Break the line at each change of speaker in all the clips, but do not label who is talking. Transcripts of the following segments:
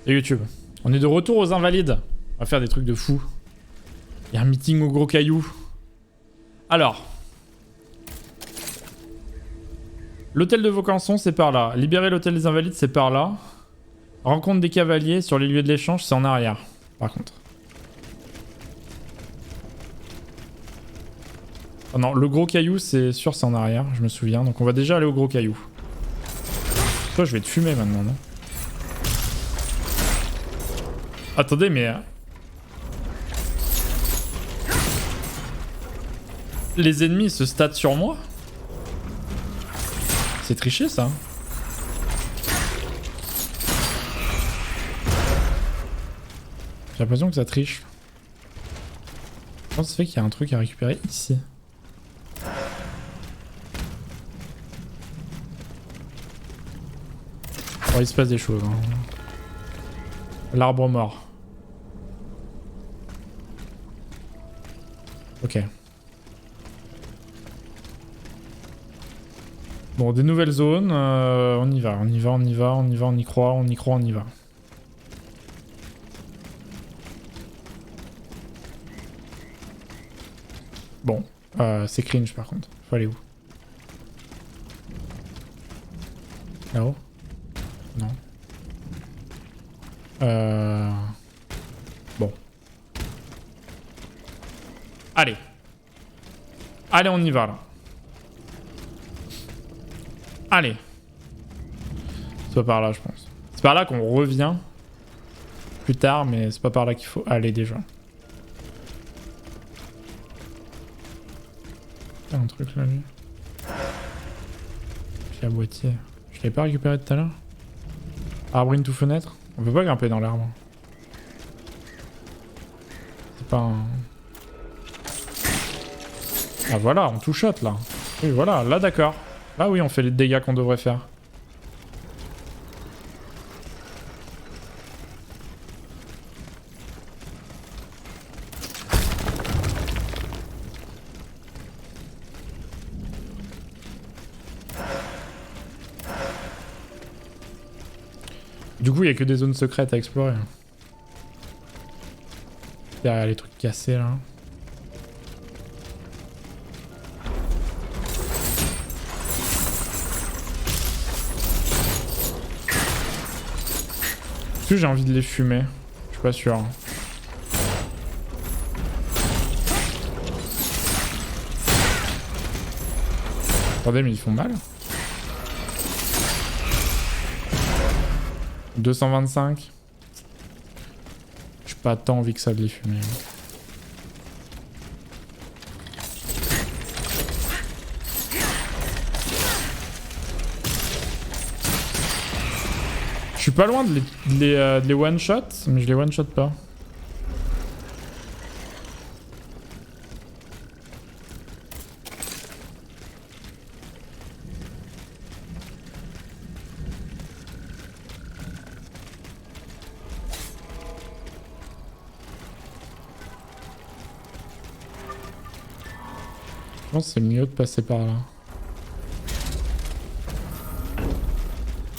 Et YouTube. On est de retour aux Invalides. On va faire des trucs de fou. Il y a un meeting au gros caillou. Alors. L'hôtel de Vaucanson, c'est par là. Libérer l'hôtel des Invalides, c'est par là. Rencontre des cavaliers sur les lieux de l'échange, c'est en arrière. Par contre. Oh non, le gros caillou, c'est sûr, c'est en arrière, je me souviens. Donc on va déjà aller au gros caillou. Toi, je vais te fumer maintenant, non? Attendez, mais... Les ennemis se statent sur moi? C'est triché, ça. J'ai l'impression que ça triche. Je pense que ça fait qu'il y a un truc à récupérer ici. Oh, il se passe des choses. Hein. L'arbre mort. Ok. Bon, des nouvelles zones. On y va, on y va, on y va, on y va, on y croit, on y croit, on y va. Bon, c'est cringe par contre. Faut aller où? Là-haut? Non. Bon. Allez. Allez, on y va là. Allez. C'est pas par là, je pense. C'est par là qu'on revient plus tard, mais c'est pas par là qu'il faut aller déjà. Il y a un truc là, lui. J'ai un boîtier. Je l'ai pas récupéré tout à l'heure. Arbre into fenêtre. On peut pas grimper dans l'arbre. C'est pas un... Ah voilà, on two-shot là. Oui voilà, là d'accord. Là oui, on fait les dégâts qu'on devrait faire. Du coup, il n'y a que des zones secrètes à explorer. Derrière les trucs cassés là. Est-ce que j'ai envie de les fumer? Je suis pas sûr. Attendez, mais ils font mal. 225. J'ai pas tant envie que ça de les fumer. Je suis pas loin de les one-shot, mais je les one-shot pas. Je pense que c'est mieux de passer par là.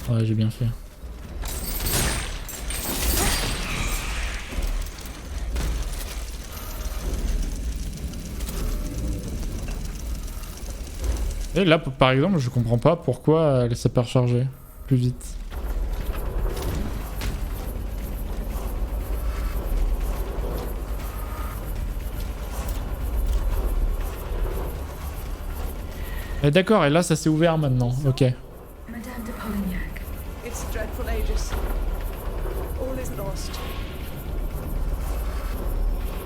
Ouais, j'ai bien fait. Et là, par exemple, je comprends pas pourquoi elle s'est pas rechargée plus vite. Et d'accord, et là ça s'est ouvert maintenant, ok.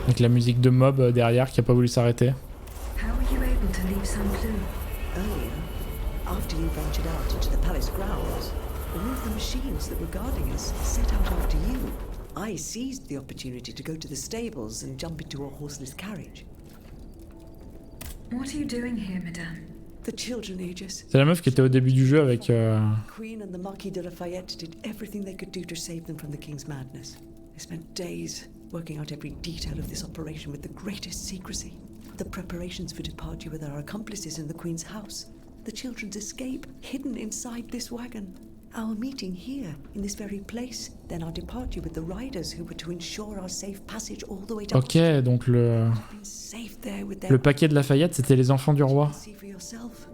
Avec la musique de mob derrière qui a pas voulu s'arrêter.
After you ventured out into the palace grounds, all of the machines that were guarding us set out after you. I seized the opportunity to go to the stables and jump into a horseless carriage.
What are you doing here, madame?
The children, Aegis.
C'est la meuf qui était au début du jeu avec...
Queen and the Marquis de Lafayette did everything they could do to save them from the king's madness. They spent days working out every detail of this operation with the greatest secrecy. The preparations for departure with our accomplices in the Queen's house. The children's escape, hidden inside this wagon. Our meeting here, in this very place, then our departure with the riders who were to ensure our safe passage all the way to
Ok, donc le paquet de Lafayette, c'était les enfants du roi.
See for yourself.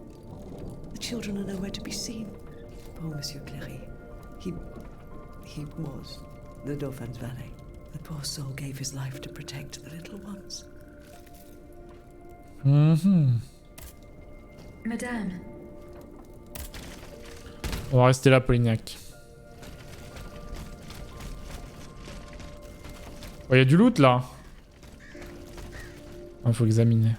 The children are nowhere to be seen. Poor Monsieur Cléry. He was the Dauphin's valet. The poor soul gave his life to protect the little ones.
Madame.
On va rester là, Polignac. Oh, y a du loot là. Il faut examiner.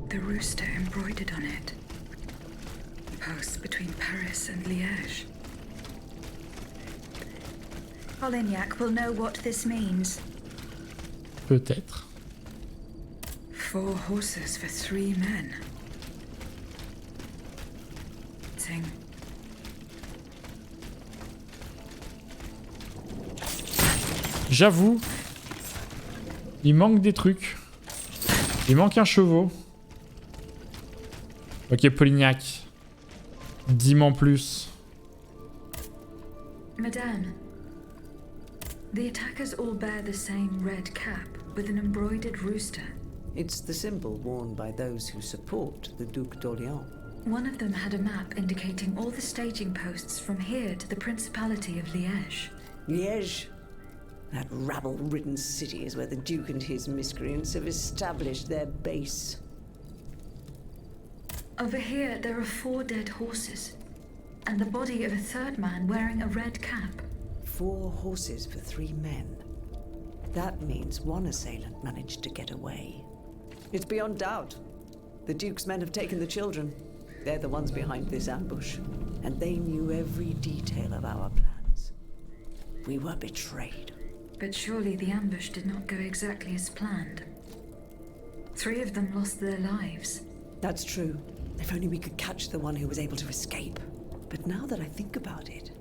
The rooster embroidered on it. Post between Paris and Liège. Polignac will know what this means.
Peut-être.
4 horses for 3 men. Sing.
J'avoue, il manque des trucs. Il manque un chevaux. Ok, Polignac. Dis-moi en plus.
Madame, the attackers all bear the same red cap with an embroidered rooster.
It's the symbol worn by those who support the Duc d'Orléans.
One of them had a map indicating all the staging posts from here to the Principality of Liège.
Liège? That rabble-ridden city is where the Duke and his miscreants have established their base.
Over here, there are 4 dead horses, and the body of a 3rd man wearing a red cap.
4 horses for 3 men. That means one assailant managed to get away. It's beyond doubt. The Duke's men have taken the children. They're the ones behind this ambush, and they knew every detail of our plans. We were betrayed.
But surely the ambush did not go exactly as planned. 3 of them lost their lives.
That's true. If only we could catch the one who was able to escape. But now that I think about it,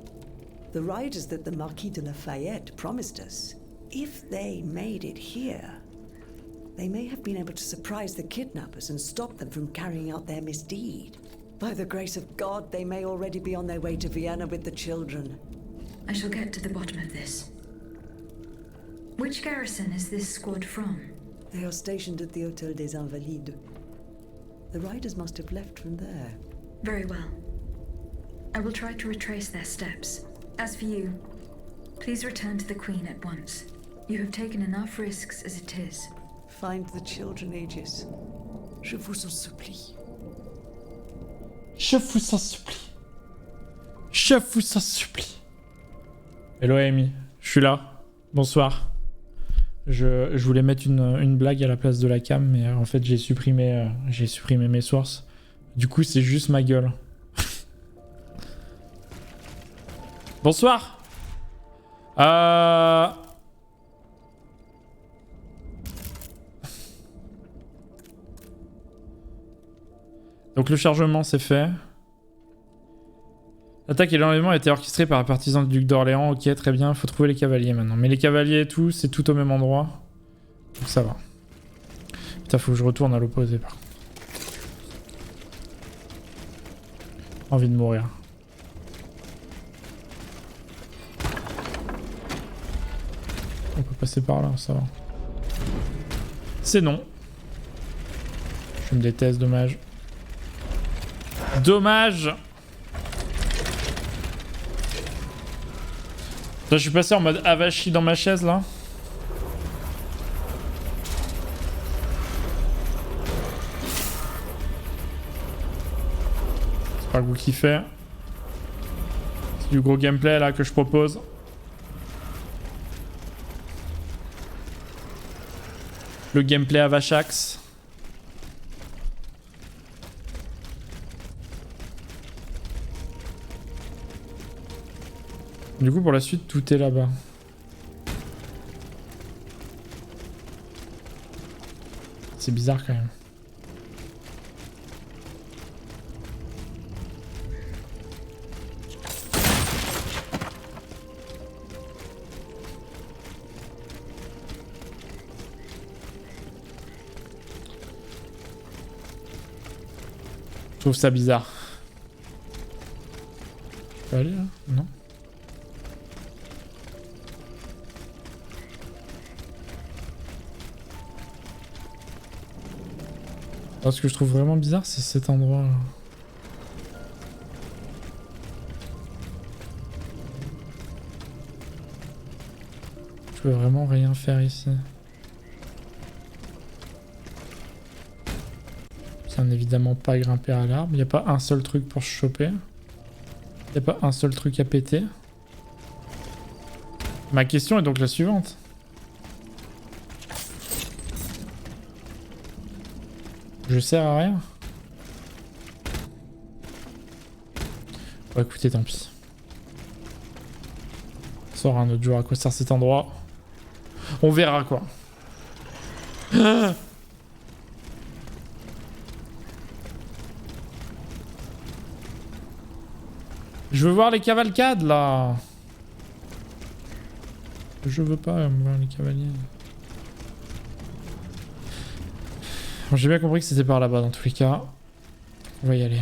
the riders that the Marquis de Lafayette promised us, if they made it here, they may have been able to surprise the kidnappers and stop them from carrying out their misdeed. By the grace of God, they may already be on their way to Vienna with the children.
I shall get to the bottom of this. Which garrison is this squad from?
They are stationed at the Hôtel des Invalides. The riders must have left from there.
Very well. I will try to retrace their steps. As for you, please return to the Queen at once. You have taken enough risks as it is.
Find the children, Aegis. Je vous en supplie.
Je vous en supplie. Je vous en supplie. Hello Amy, je suis là. Bonsoir. Je voulais mettre une blague à la place de la cam, mais en fait j'ai supprimé mes sources. Du coup c'est juste ma gueule. Bonsoir. Donc le chargement c'est fait. L'attaque et l'enlèvement a été orchestrée par un partisan du duc d'Orléans. Ok, très bien, faut trouver les cavaliers maintenant. Mais les cavaliers et tout, c'est tout au même endroit. Donc ça va. Putain, faut que je retourne à l'opposé par contre. Envie de mourir. On peut passer par là, ça va. C'est non. Je me déteste, dommage. Dommage! Je suis passé en mode avachi dans ma chaise là. C'est pas que vous kiffez. C'est du gros gameplay là que je propose. Le gameplay avachax. Du coup, pour la suite, tout est là-bas. C'est bizarre quand même. trouve ça bizarre. Je peux aller là? Non. Alors, ce que je trouve vraiment bizarre, c'est cet endroit là. Je peux vraiment rien faire ici. Bien évidemment pas grimper à l'arbre. Il n'y a pas un seul truc pour se choper. Il n'y a pas un seul truc à péter. Ma question est donc la suivante. Je sers à rien. Bon écoutez, tant pis. On saura un autre jour à quoi sert cet endroit. On verra quoi. Je veux voir les cavalcades là. Je veux pas voir les cavaliers. Bon, j'ai bien compris que c'était par là-bas dans tous les cas. On va y aller.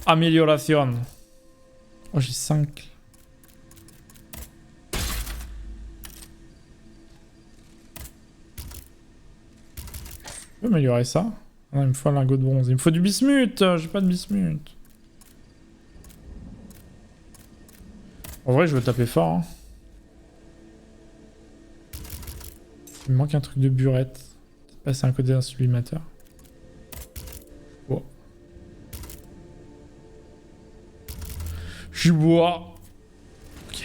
Amélioration. Oh j'ai 5. Je peux améliorer ça. Ah, il me faut un lingot de bronze. Il me faut du bismuth. J'ai pas de bismuth. En vrai, je veux taper fort. Hein. Il me manque un truc de burette. Peut-être passer un côté d'un sublimateur. Oh. Je bois. Ok.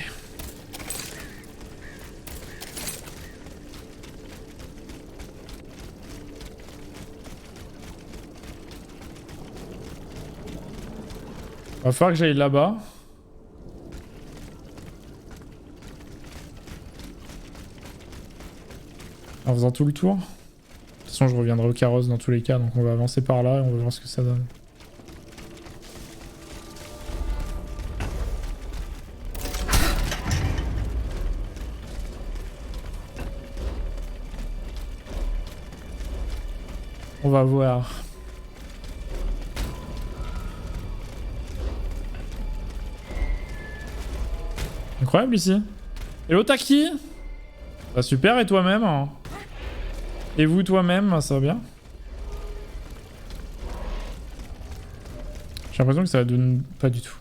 Va falloir que j'aille là-bas. En faisant tout le tour. De toute façon, je reviendrai au carrosse dans tous les cas, donc on va avancer par là et on va voir ce que ça donne. On va voir. Incroyable ici. Hello Taki. Bah super, et toi-même? Et vous toi-même, ça va bien? J'ai l'impression que ça va donner... Pas du tout.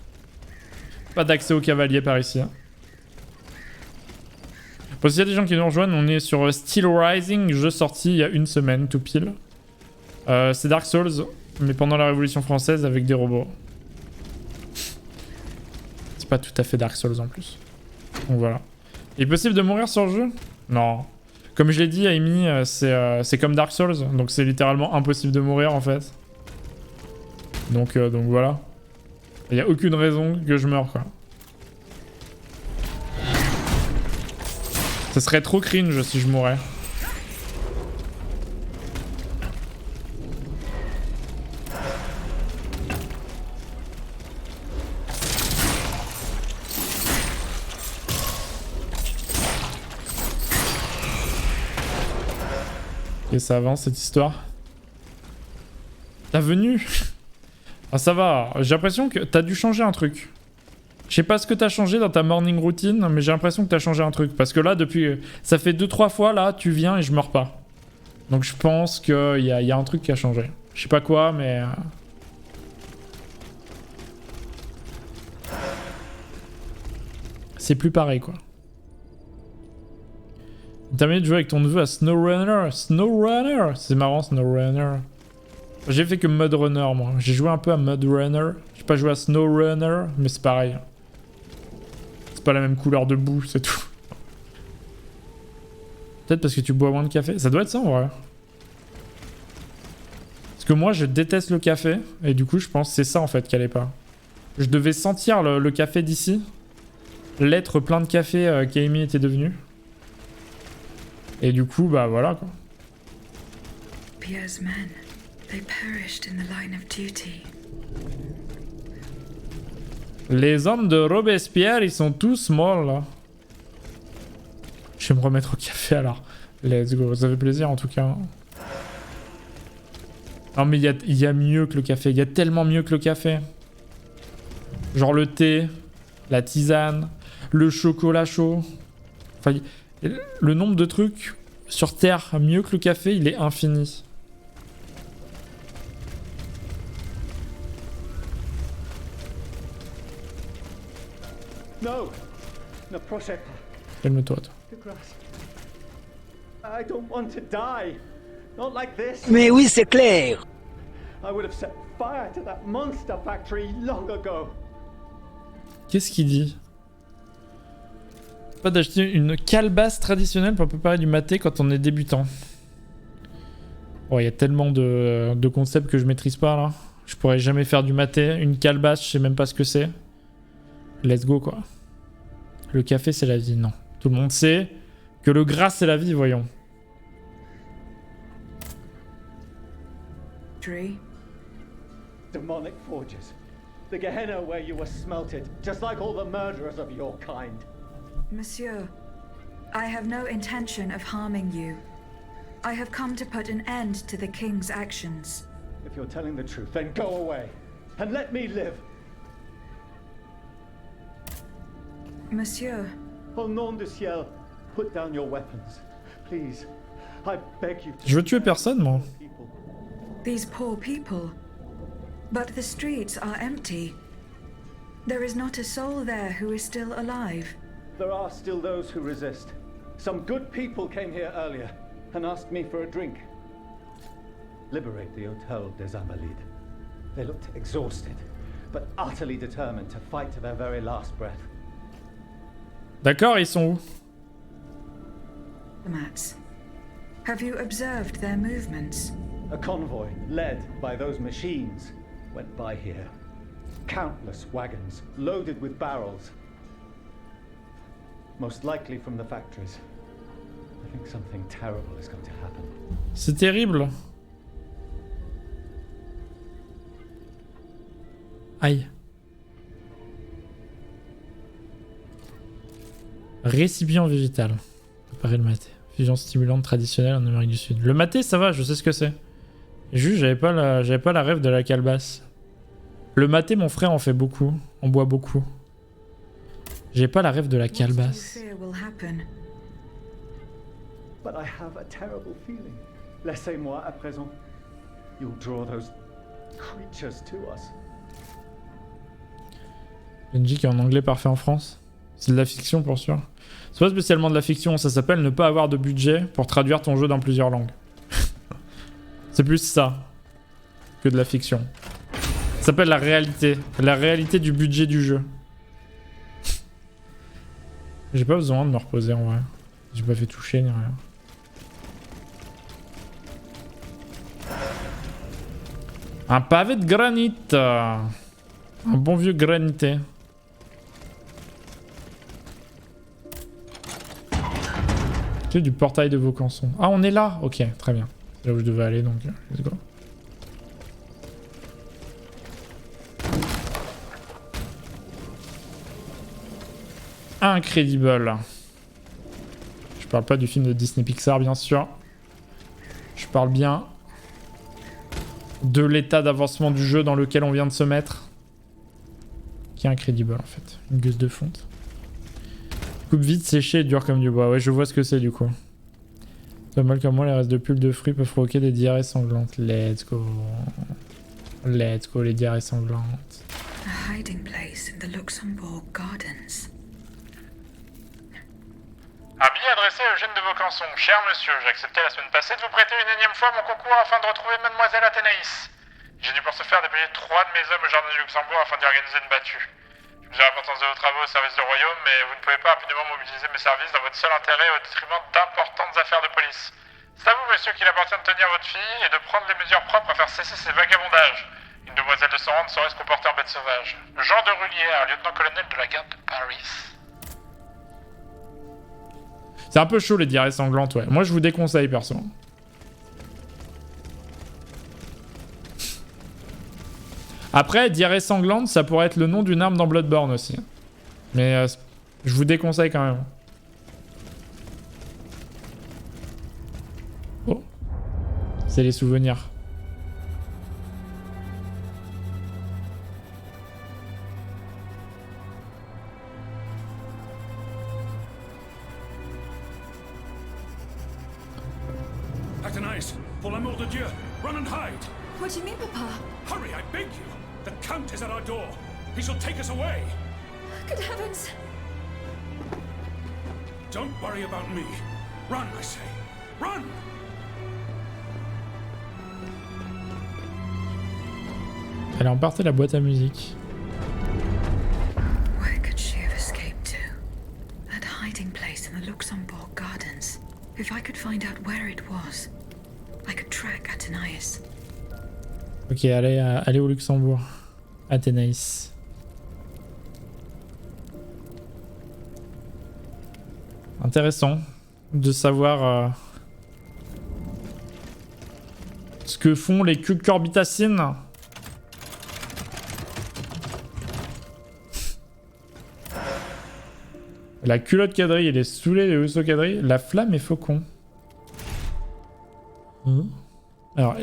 Pas d'accès aux cavaliers par ici. Hein. Bon, s'il y a des gens qui nous rejoignent, on est sur Steelrising, jeu sorti il y a une semaine, tout pile. C'est Dark Souls, mais pendant la Révolution française avec des robots. C'est pas tout à fait Dark Souls en plus. Donc voilà. Il est possible de mourir sur le jeu? Non. Comme je l'ai dit, Amy, c'est comme Dark Souls, donc c'est littéralement impossible de mourir en fait. Donc voilà. Il n'y a aucune raison que je meure quoi. Ça serait trop cringe si je mourais. Et ça avance cette histoire. T'as venu? Ah ça va, j'ai l'impression que t'as dû changer un truc. Je sais pas ce que t'as changé dans ta morning routine, mais j'ai l'impression que t'as changé un truc. Parce que là, depuis... Ça fait 2-3 fois, là, tu viens et je meurs pas. Donc je pense qu'il y a un truc qui a changé. Je sais pas quoi, mais... C'est plus pareil, quoi. Terminé de jouer avec ton neveu à SnowRunner. SnowRunner! C'est marrant, SnowRunner. J'ai fait que Mud Runner, moi. J'ai joué un peu à Mud Runner. J'ai pas joué à SnowRunner, mais c'est pareil. C'est pas la même couleur de boue, c'est tout. Peut-être parce que tu bois moins de café. Ça doit être ça, en vrai. Parce que moi, je déteste le café. Et du coup, je pense que c'est ça, en fait, qui allait pas. Je devais sentir le café d'ici. L'être plein de café qu'Amy était devenue. Et du coup, bah voilà quoi.
Pierre's men, they perished in the line of duty.
Les hommes de Robespierre, ils sont tous morts là. Je vais me remettre au café alors. Let's go, ça fait plaisir en tout cas. Non mais il y a mieux que le café, il y a tellement mieux que le café. Genre le thé, la tisane, le chocolat chaud. Enfin, le nombre de trucs sur Terre mieux que le café, il est infini.
No, ne prochez pas.
Calme-toi, toi.
The grass. I don't want to die. Not like this.
Mais oui, c'est clair.
I would have set fire to that monster factory long ago.
Qu'est-ce qu'il dit? Pas d'acheter une calebasse traditionnelle pour préparer du maté quand on est débutant. Oh, il y a tellement de concepts que je maîtrise pas là. Je pourrais jamais faire du maté. Une calebasse, je sais même pas ce que c'est. Let's go quoi. Le café c'est la vie, non. Tout le monde sait que le gras c'est la vie, voyons.
Tree.
Demonic forges. The Gehenna where you were smelted, just like all the murderers of your kind.
Monsieur, I have no intention of harming you. I have come to put an end to the king's actions.
If you're telling the truth, then go away and let me live.
Monsieur,
Au nom du ciel, put down your weapons. Please, I beg you.
Je veux tuer personne, moi.
People.
these poor people. But the streets are empty. There is not a soul there who is still alive.
There are still those who resist. Some good people came here earlier and asked me for a drink. Liberate the Hotel des Invalides. They looked exhausted, but utterly determined to fight to their very last breath.
D'accord, ils sont où?
The mats. Have you observed their movements?
A convoy, led by those machines, went by here. Countless wagons, loaded with barrels. Most likely from the factories. I think something terrible is going to happen.
C'est terrible. Aïe. Récipient végétal. Préparer le maté. Fusion stimulante traditionnelle en Amérique du Sud. Le maté, ça va, je sais ce que c'est. Juste, j'avais pas la rêve de la calebasse. Le maté, mon frère en fait beaucoup. On boit beaucoup. J'ai pas la rêve de la calebasse.
But I have a terrible feeling. Laissez-moi à présent. You'll draw those creatures to us.
Benji qui est en anglais parfait en France. C'est de la fiction pour sûr. C'est pas spécialement de la fiction, ça s'appelle ne pas avoir de budget pour traduire ton jeu dans plusieurs langues. C'est plus ça que de la fiction. Ça s'appelle la réalité du budget du jeu. J'ai pas besoin de me reposer en vrai. J'ai pas fait toucher ni rien. Un pavé de granit. Un bon vieux granité. C'est du portail de Vaucanson. Ah, on est là. Ok, très bien. C'est là où je devais aller, donc let's go. Incredible. Je parle pas du film de Disney Pixar, bien sûr. Je parle bien de l'état d'avancement du jeu dans lequel on vient de se mettre. Qui est incredible, en fait. Une gueuse de fonte. Coupe vite, séché et dur comme du bois. Ouais, je vois ce que c'est du coup. Pas mal comme moi, les restes de pulpe de fruits peuvent provoquer des diarrhées sanglantes. Let's go. Let's go, les diarrhées sanglantes.
A hiding place in the Luxembourg Gardens.
Un billet adressé à Eugène de Vaucanson. Cher monsieur, j'ai accepté la semaine passée de vous prêter une énième fois mon concours afin de retrouver mademoiselle Athénaïs. J'ai dû pour ce faire déployer 3 de mes hommes au jardin du Luxembourg afin d'y organiser une battue. Je mesure l'importance de vos travaux au service du royaume, mais vous ne pouvez pas rapidement mobiliser mes services dans votre seul intérêt au détriment d'importantes affaires de police. C'est à vous, monsieur, qu'il appartient de tenir votre fille et de prendre les mesures propres à faire cesser ces vagabondages. Une demoiselle de son rang ne saurait se comporter en bête sauvage. Jean de Rullière, lieutenant-colonel de la garde de Paris.
C'est un peu chaud les diarrhées sanglantes, ouais. Moi, je vous déconseille, perso. Après, diarrhée sanglante, ça pourrait être le nom d'une arme dans Bloodborne aussi. Mais je vous déconseille quand même. Oh. C'est les souvenirs.
Run and hide!
What do you mean, Papa?
Hurry, I beg you! The Count is at our door. He shall take us away.
Good heavens!
Don't worry about me. Run, I say. Run!
Elle a emporté la boîte à musique.
Where could she have escaped to? That hiding place in the Luxembourg Gardens. If I could find out where it was, I could track Athénaïs.
Ok, allez au Luxembourg. Athénaïs. Intéressant de savoir ce que font les cucurbitacines. La culotte quadrille, il est saoulé, les housseaux quadrille. La flamme est faucon. Alors...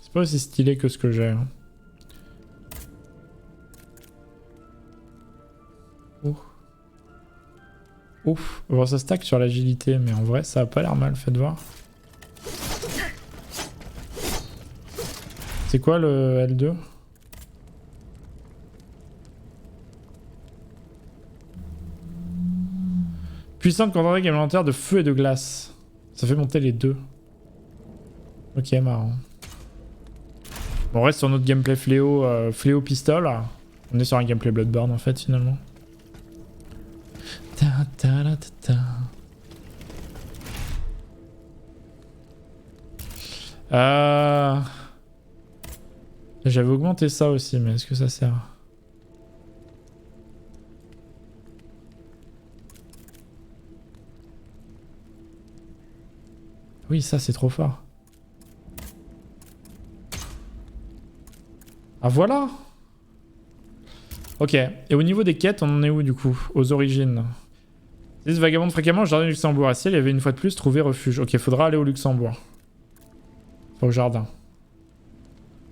C'est pas aussi stylé que ce que j'ai. Hein. Ouf, bon, ça stack sur l'agilité, mais en vrai, ça a pas l'air mal, faites voir. C'est quoi le L2? Puissante contre-attaque élémentaire de feu et de glace. Ça fait monter les deux. Ok, marrant. Bon, on reste sur notre gameplay fléau pistol. On est sur un gameplay Bloodborne en fait, finalement. J'avais augmenté ça aussi, mais est-ce que ça sert? Oui, ça c'est trop fort. Ah voilà. Ok, et au niveau des quêtes, on en est où du coup? Aux origines. Ils vagabondent fréquemment au jardin du Luxembourg. À ciel, il y avait une fois de plus trouvé refuge. Ok, faudra aller au Luxembourg. Enfin, au jardin.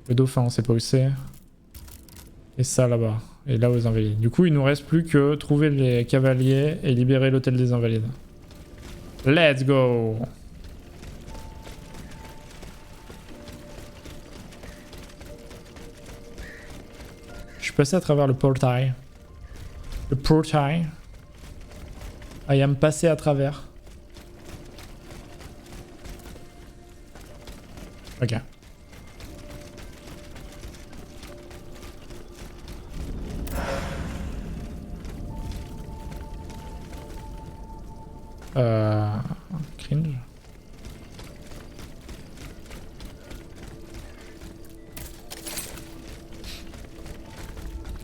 Le dauphin, on sait pas où c'est. Et ça là-bas. Et là aux invalides. Du coup, il nous reste plus que trouver les cavaliers et libérer l'hôtel des invalides. Let's go! Je suis passé à travers le portail. Le portail. I am passé à travers. Ok. Cringe.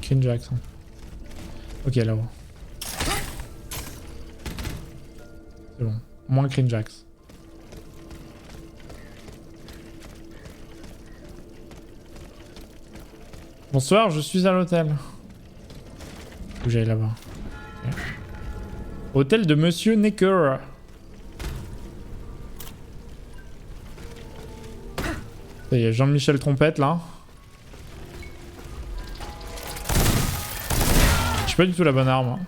Cringe accent. Ok, là-haut. C'est bon. Moins cringe axe. Bonsoir, je suis à l'hôtel. Faut que j'aille là-bas. Okay. Hôtel de Monsieur Necker. Il y a Jean-Michel Trompette là. J'ai pas du tout la bonne arme.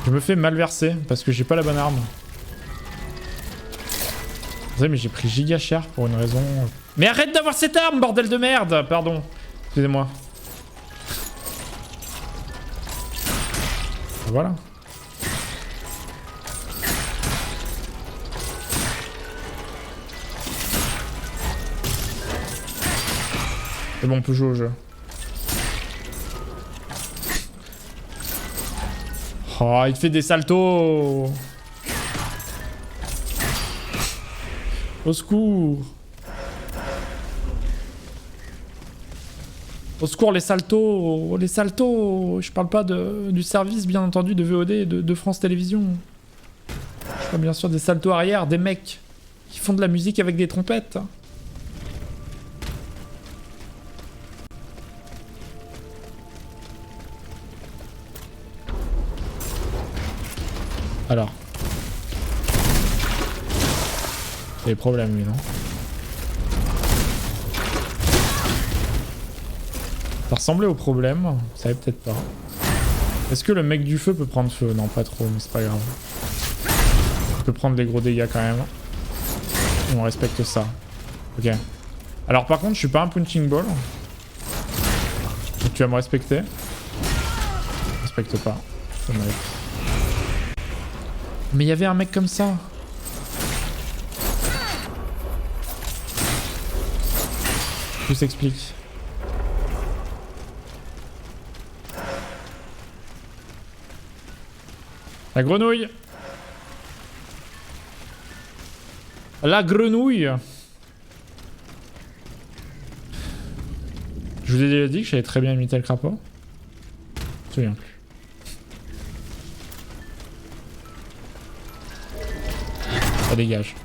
Je me fais malverser parce que j'ai pas la bonne arme. Vous savez, mais j'ai pris giga cher pour une raison. Mais arrête d'avoir cette arme, bordel de merde! Pardon. Excusez-moi. Voilà. C'est bon, on peut jouer au jeu. Oh, il te fait des saltos. Au secours. Au secours, les saltos. Les saltos. Je parle pas du service, bien entendu, de VOD de France Télévisions. Je parle bien sûr des saltos arrière, des mecs qui font de la musique avec des trompettes. Alors. Il y a des problèmes, lui, non? Ça ressemblait au problème, vous savez peut-être pas. Est-ce que le mec du feu peut prendre feu? Non, pas trop, mais c'est pas grave. Il peut prendre des gros dégâts quand même. On respecte ça. Ok. Alors par contre, je suis pas un punching ball. Donc tu vas me respecter. Je respecte pas. Mais il y avait un mec comme ça. Tout s'explique. La grenouille. La grenouille. Je vous ai déjà dit que j'avais très bien imité le crapaud. Je me souviens plus. Ça dégage.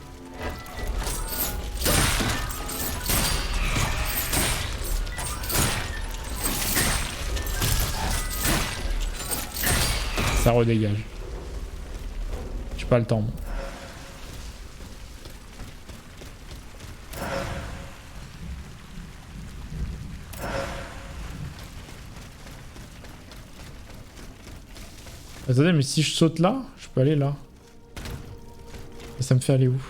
Ça redégage. J'ai pas le temps. Attendez, mais si je saute là, je peux aller là. Et ça me fait aller où?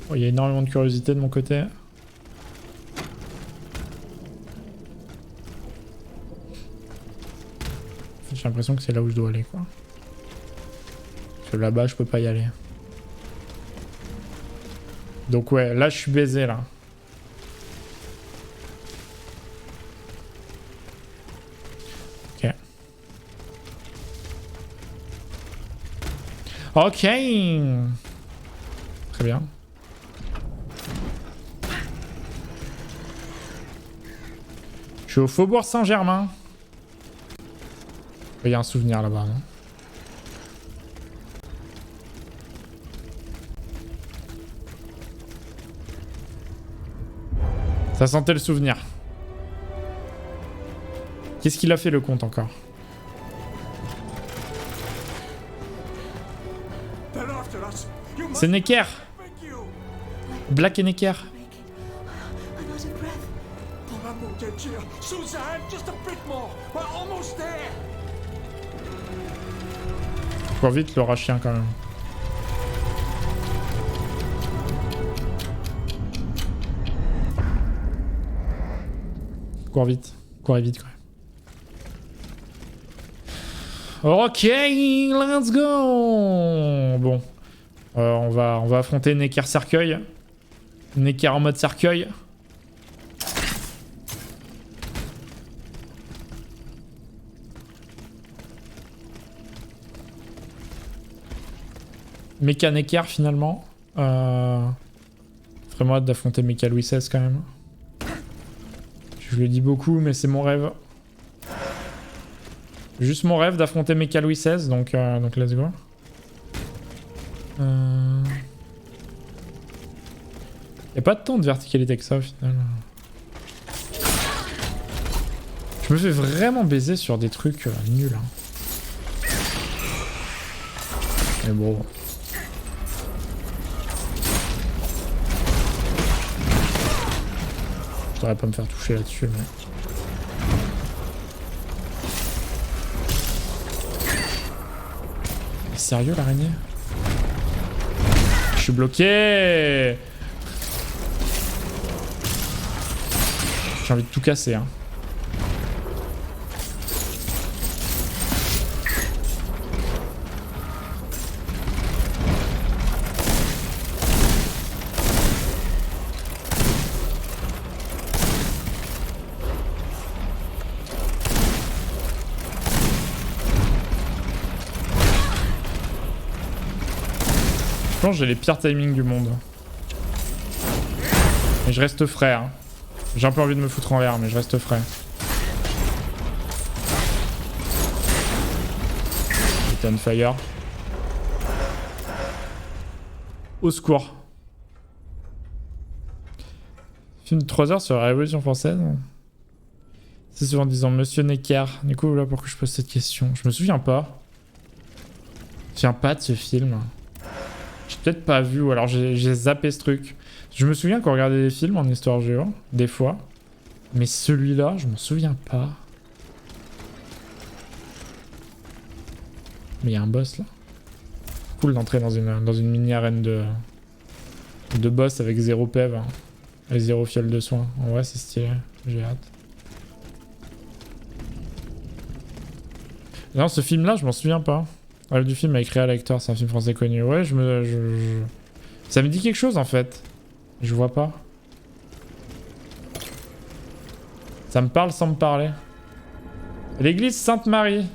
Oh, il y a énormément de curiosité de mon côté. J'ai l'impression que c'est là où je dois aller, quoi. Parce que là-bas, je peux pas y aller. Donc ouais, là, je suis baisé, là. Ok. Ok. Très bien. Je suis au Faubourg Saint-Germain. Il y a un souvenir là-bas, non? Ça sentait le souvenir. Qu'est-ce qu'il a fait le compte encore? C'est Necker. Black et Necker. Cours vite le rat-chien quand même. Cours vite. Courez vite quand même. Ok, let's go. Bon. On va affronter Necker cercueil. Necker en mode cercueil. Mecha Necker finalement. Vraiment hâte d'affronter Mecha Louis XVI quand même. Je le dis beaucoup mais c'est mon rêve. Juste mon rêve d'affronter Mecha Louis XVI donc let's go. Y'a pas tant de verticalité que ça au final. Je me fais vraiment baiser sur des trucs nuls. Hein. Mais bon. Je devrais pas me faire toucher là-dessus mais... Mais sérieux l'araignée? Je suis bloqué. J'ai envie de tout casser hein. Je pense que j'ai les pires timings du monde. Mais je reste frais. Hein. J'ai un peu envie de me foutre en l'air, mais je reste frais. J'étais on fire. Au secours. Film de 3 heures sur la Révolution française. C'est souvent en disant Monsieur Necker. Du coup, voilà pourquoi je pose cette question. Je me souviens pas. Je me souviens pas de ce film. J'ai peut-être pas vu, ou alors j'ai zappé ce truc. Je me souviens qu'on regardait des films en histoire géo, des fois. Mais celui-là, je m'en souviens pas. Mais il y a un boss là. Cool d'entrer dans une mini-arène de boss avec 0 PV hein. Et 0 fiole de soins. En vrai, c'est stylé. J'ai hâte. Non, ce film-là, je m'en souviens pas. Rêve du film avec Réal Acteur, c'est un film français connu. Ouais, ça me dit quelque chose en fait. Je vois pas. Ça me parle sans me parler. L'église Sainte-Marie.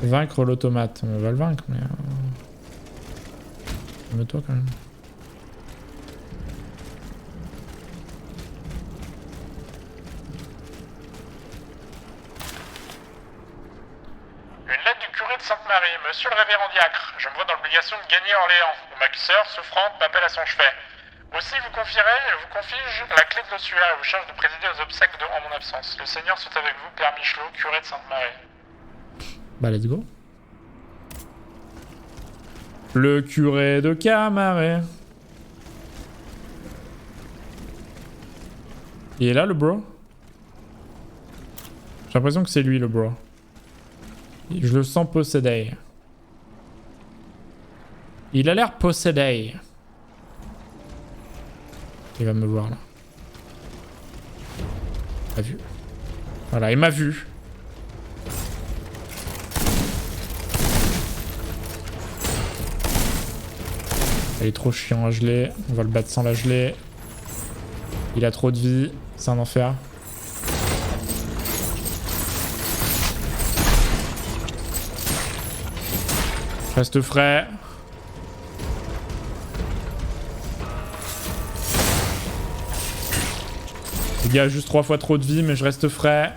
Vaincre l'automate. On va le vaincre, mais... Calme-toi quand même.
Une lettre du curé de Sainte-Marie. Monsieur le révérend diacre, je me vois dans l'obligation de gagner Orléans, où ma sœur, souffrante, m'appelle à son chevet. Aussi vous confie-je la clé de l'ossuaire et vous charge de présider aux obsèques en mon absence. Le Seigneur soit avec vous, Père Michelot, curé de Sainte-Marie.
Bah let's go. Le curé de Camaret. Il est là le bro? J'ai l'impression que c'est lui le bro. Je le sens possédé. Il a l'air possédé. Il va me voir là. Il m'a vu. Voilà, il m'a vu. Il est trop chiant à geler. On va le battre sans la geler. Il a trop de vie. C'est un enfer. Reste frais. Les gars, juste 3 fois trop de vie, mais je reste frais.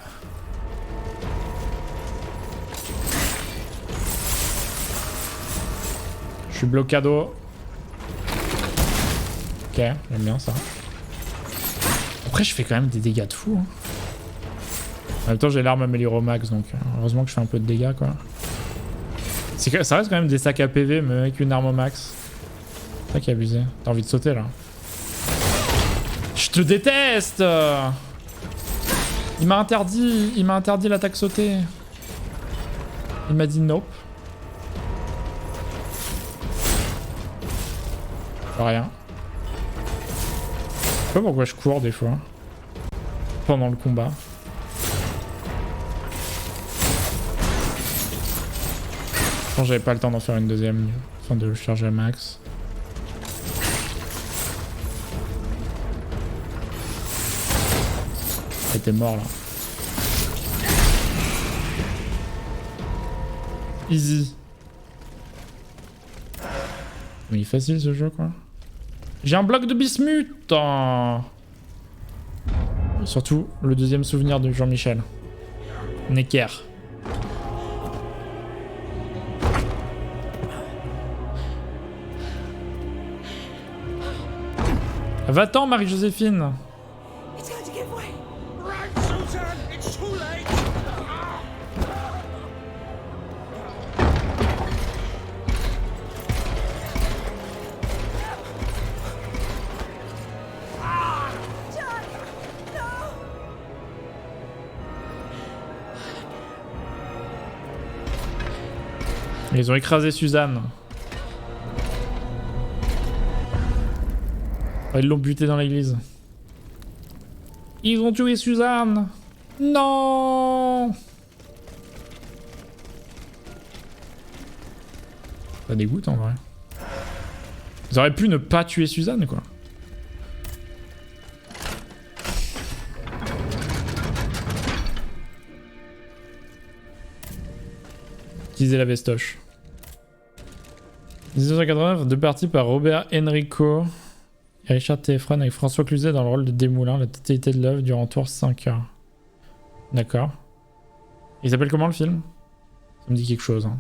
Je suis blocado. Ok, j'aime bien ça. Après, je fais quand même des dégâts de fou. Hein. En même temps, j'ai l'arme améliorée au max, donc heureusement que je fais un peu de dégâts, quoi. Ça reste quand même des sacs à PV, mais avec une arme au max. C'est ça qui est abusé. T'as envie de sauter, là. Je te déteste! Il m'a interdit l'attaque sautée. Il m'a dit nope. Rien. Je sais pas pourquoi je cours des fois. Pendant le combat. Je pense que j'avais pas le temps d'en faire une deuxième. Enfin de le charger à max. Il était mort là. Easy. Mais il est facile ce jeu quoi. J'ai un bloc de bismuth. Surtout le deuxième souvenir de Jean-Michel. Necker. Va-t'en Marie-Joséphine. Ils ont écrasé Suzanne. Oh, ils l'ont buté dans l'église. Ils ont tué Suzanne. Non. Ça dégoûte en vrai. Ils auraient pu ne pas tuer Suzanne quoi. Utiliser la vestoche. 1989, deux parties par Robert Enrico et Richard Téfron avec François Cluzet dans le rôle de Desmoulins, la totalité de l'œuvre durant tour 5 heures. D'accord. Il s'appelle comment le film? Ça me dit quelque chose. Hein.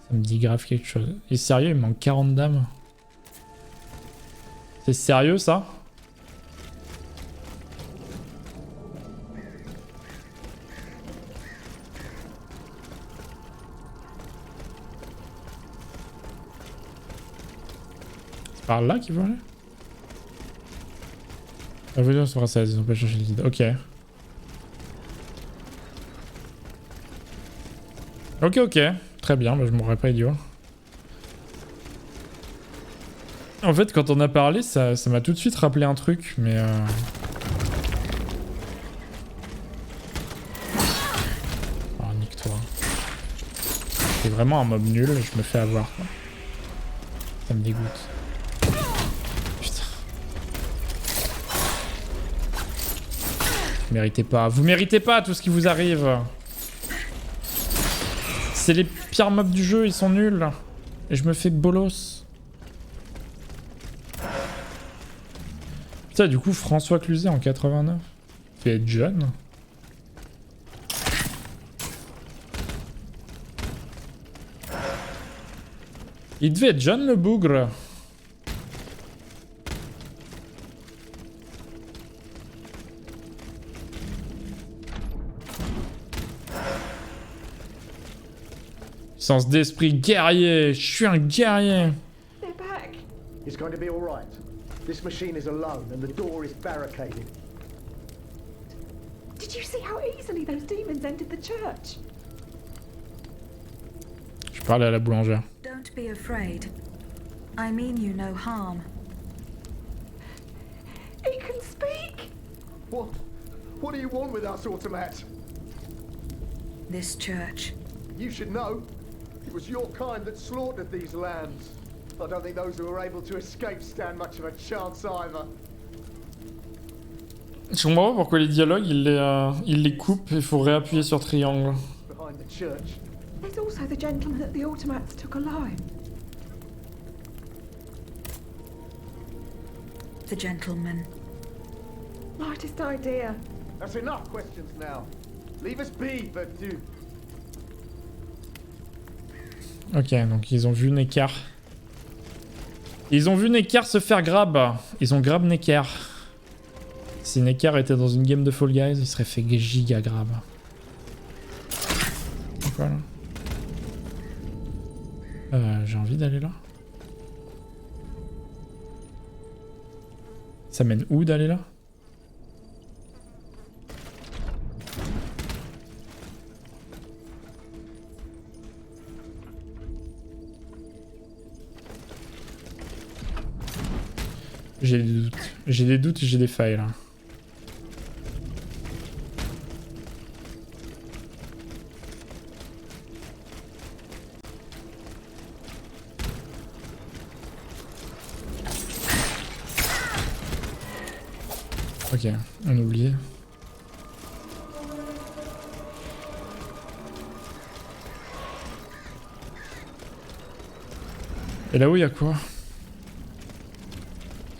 Ça me dit grave quelque chose. Et sérieux, il me manque 40 dames. C'est sérieux ça? Par là qu'il faut aller? Révolution française, ils ont pas cherché le guide. Ok. Ok. Très bien, bah, je m'aurais pas idiot. En fait, quand on a parlé, ça m'a tout de suite rappelé un truc, mais Oh, nique-toi. C'est vraiment un mob nul, je me fais avoir, quoi. Ça me dégoûte. Putain. Vous méritez pas. Vous méritez pas tout ce qui vous arrive. C'est les pires mobs du jeu, ils sont nuls. Et je me fais bolos. Putain, du coup, François Cluzet en 89. Il fait être jeune. Il devait être jeune, le bougre. Sens d'esprit guerrier. Je suis un guerrier.
They're back.
It's going to be all right. This machine is alone and the door is barricaded.
Did you see how easily those demons entered the church?
Je parlais à la boulangère.
Don't be afraid. I mean you no harm.
He can speak.
What? What do you want with us, Automat?
This church.
You should know. It was your kind that slaughtered these lambs. I don't think those who were able to escape stand much of a chance either.
Je comprends pas pourquoi les dialogues, il les coupe et il faut réappuyer sur triangle.
Behind the church.
There's also the gentleman that the automats took alive.
The gentleman.
Slightest idea.
That's enough questions now. Leave us be, Vertu.
Ok, donc ils ont vu Necker. Ils ont vu Necker se faire grab. Ils ont grab Necker. Si Necker était dans une game de Fall Guys, il serait fait giga grab. Voilà. J'ai envie d'aller là. Ça mène où d'aller là? J'ai des doutes. J'ai des doutes et j'ai des failles là. Ok, on a oublié. Et là-haut, il y a quoi?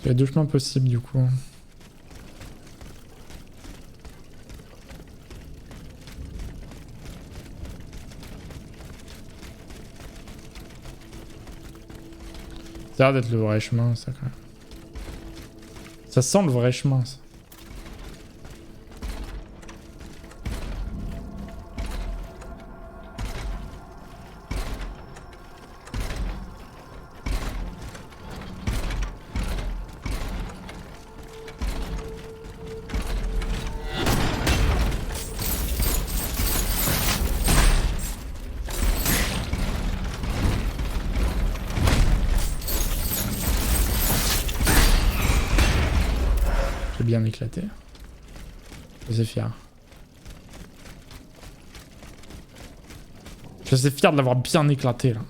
Il y a deux chemins possibles du coup. Ça a l'air d'être le vrai chemin, ça quand même. Ça sent le vrai chemin, ça. Bien éclaté. Je suis fier. Je suis fier de l'avoir bien éclaté là.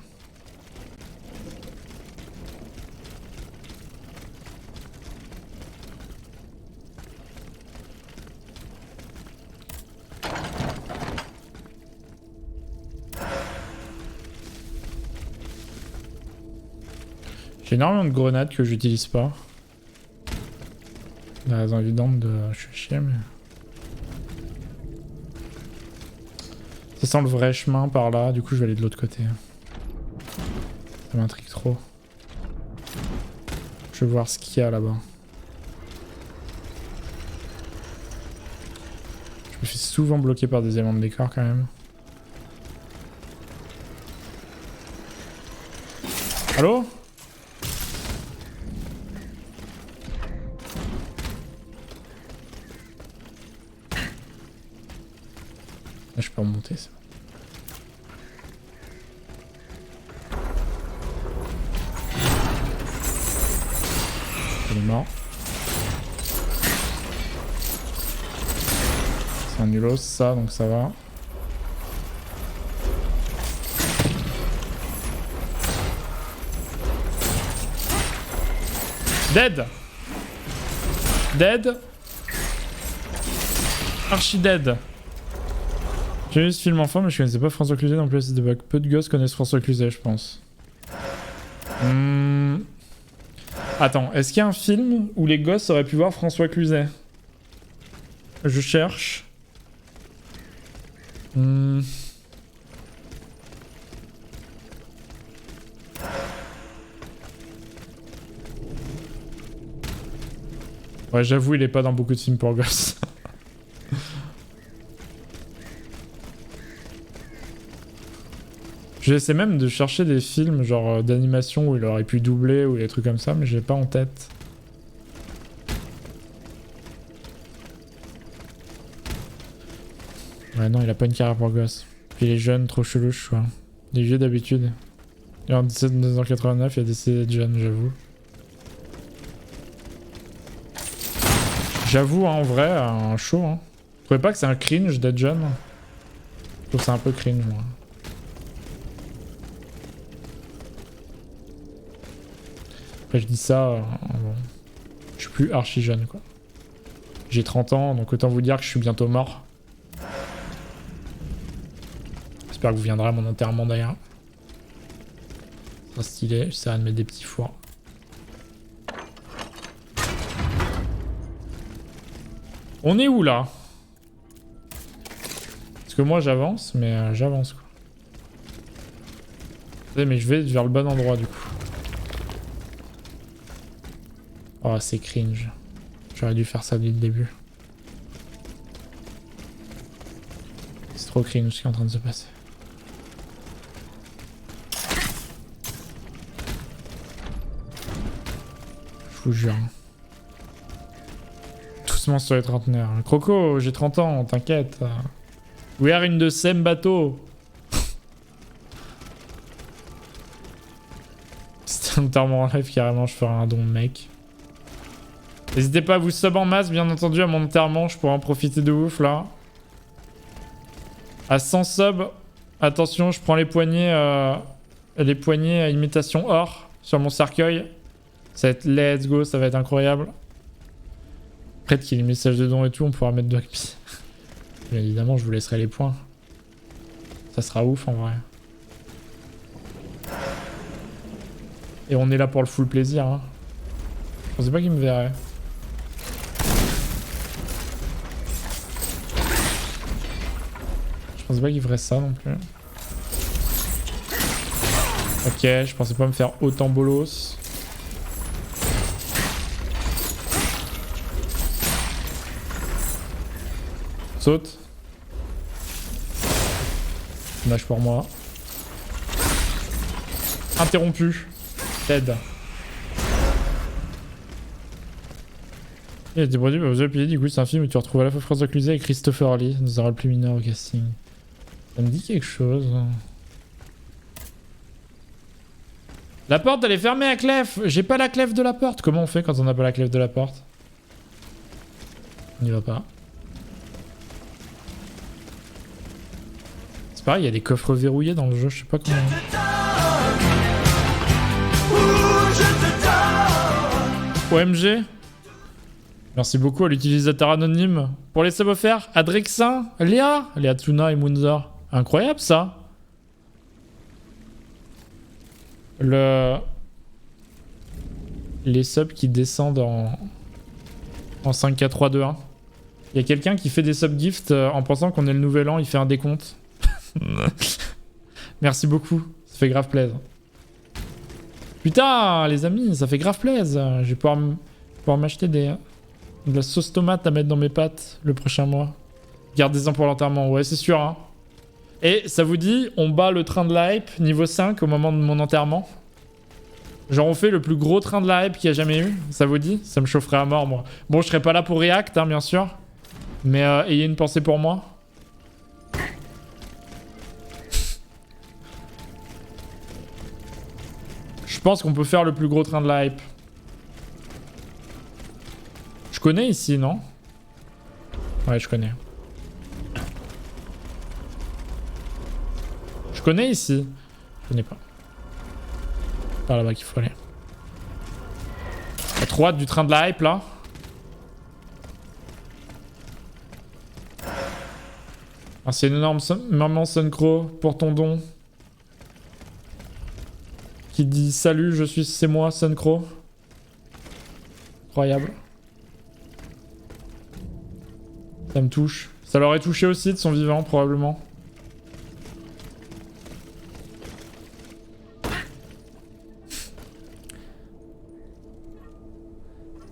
J'ai énormément de grenades que j'utilise pas. La raison évidente de je suis chier, mais ça sent le vrai chemin par là, du coup je vais aller de l'autre côté. Ça m'intrigue trop. Je veux voir ce qu'il y a là-bas. Je me fais souvent bloquer par des éléments de décor quand même. Allô ? Là, je peux remonter, c'est bon. Il est mort. C'est un nulos ça, donc ça va. Dead. Dead. Archi dead. J'ai vu ce film enfant, mais je connaissais pas François Cluzet non plus à cette époque. Peu de gosses connaissent François Cluzet, je pense. Attends, est-ce qu'il y a un film où les gosses auraient pu voir François Cluzet? Je cherche. Ouais, j'avoue, il est pas dans beaucoup de films pour gosses. J'essaie même de chercher des films genre d'animation où il aurait pu doubler ou des trucs comme ça, mais j'ai pas en tête. Ouais, non, il a pas une carrière pour gosse. Puis il est jeune, trop chelouche, quoi. Il est vieux d'habitude. Il est en 1989, il a décidé d'être jeune, j'avoue. J'avoue, hein, en vrai, un show. Hein. Vous trouvez pas que c'est un cringe d'être jeune? Je trouve ça un peu cringe, moi. Après, je dis ça, bon. Je suis plus archi jeune, quoi. J'ai 30 ans, donc autant vous dire que je suis bientôt mort. J'espère que vous viendrez à mon enterrement d'ailleurs. Ça sera stylé, j'essaierai de mettre des petits fours. On est où là? Parce que moi j'avance, mais j'avance quoi. Mais je vais vers le bon endroit du coup. Oh c'est cringe. J'aurais dû faire ça dès le début. C'est trop cringe ce qui est en train de se passer. Je vous jure. Doucement sur les trentenaires. Croco, j'ai 30 ans, t'inquiète. We are in the same bateau. C'était un enterrement en live, carrément, je ferai un don, mec. N'hésitez pas à vous sub en masse, bien entendu, à mon enterrement, je pourrais en profiter de ouf, là. À 100 subs, attention, je prends les poignées à imitation or sur mon cercueil. Ça va être let's go, ça va être incroyable. Après qu'il y ait les messages de don et tout, on pourra mettre Dogby. Bien évidemment, je vous laisserai les points. Ça sera ouf en vrai. Et on est là pour le full plaisir. Hein. Je pensais pas qu'il me verrait. Je pensais pas qu'il ferait ça non plus. Ok, je pensais pas me faire autant bolos. Saute. Dommage pour moi. Interrompu. Dead. Il a été produit par vous avez du coup c'est un film où tu retrouves à la fois François Cluzet et Christopher Lee dans un rôle plus mineur au casting. Ça me dit quelque chose. La porte elle est fermée à clef. J'ai pas la clef de la porte. Comment on fait quand on n'a pas la clef de la porte? On n'y va pas. C'est pareil, il y a des coffres verrouillés dans le jeu, je sais pas comment... OMG. Merci beaucoup à l'utilisateur anonyme. Pour les subs offerts, Adrexin, Léa Tuna et Munzor. Incroyable ça. Les subs qui descendent en 5, 4, 3, 2, 1. Il y a quelqu'un qui fait des sub-gifts en pensant qu'on est le nouvel an, il fait un décompte. Merci beaucoup, ça fait grave plaisir. Putain, les amis, ça fait grave plaisir. Je vais pouvoir m'acheter de la sauce tomate à mettre dans mes pâtes le prochain mois. Gardez-en pour l'enterrement, ouais, c'est sûr. Hein. Et ça vous dit, on bat le train de la hype niveau 5 au moment de mon enterrement. Genre, on fait le plus gros train de la hype qu'il y a jamais eu. Ça vous dit? Ça me chaufferait à mort, moi. Bon, je serai pas là pour react, hein, bien sûr. Mais ayez une pensée pour moi. pense qu'on peut faire le plus gros train de la hype. Je connais ici, non? Ouais, je connais. Je connais ici. Je connais pas. Par là-bas qu'il faut aller. T'as trop hâte du train de la hype là. Merci énorme maman Suncrow pour ton don. Qui dit salut, c'est moi Suncrow. Incroyable. Ça me touche. Ça l'aurait touché aussi de son vivant probablement.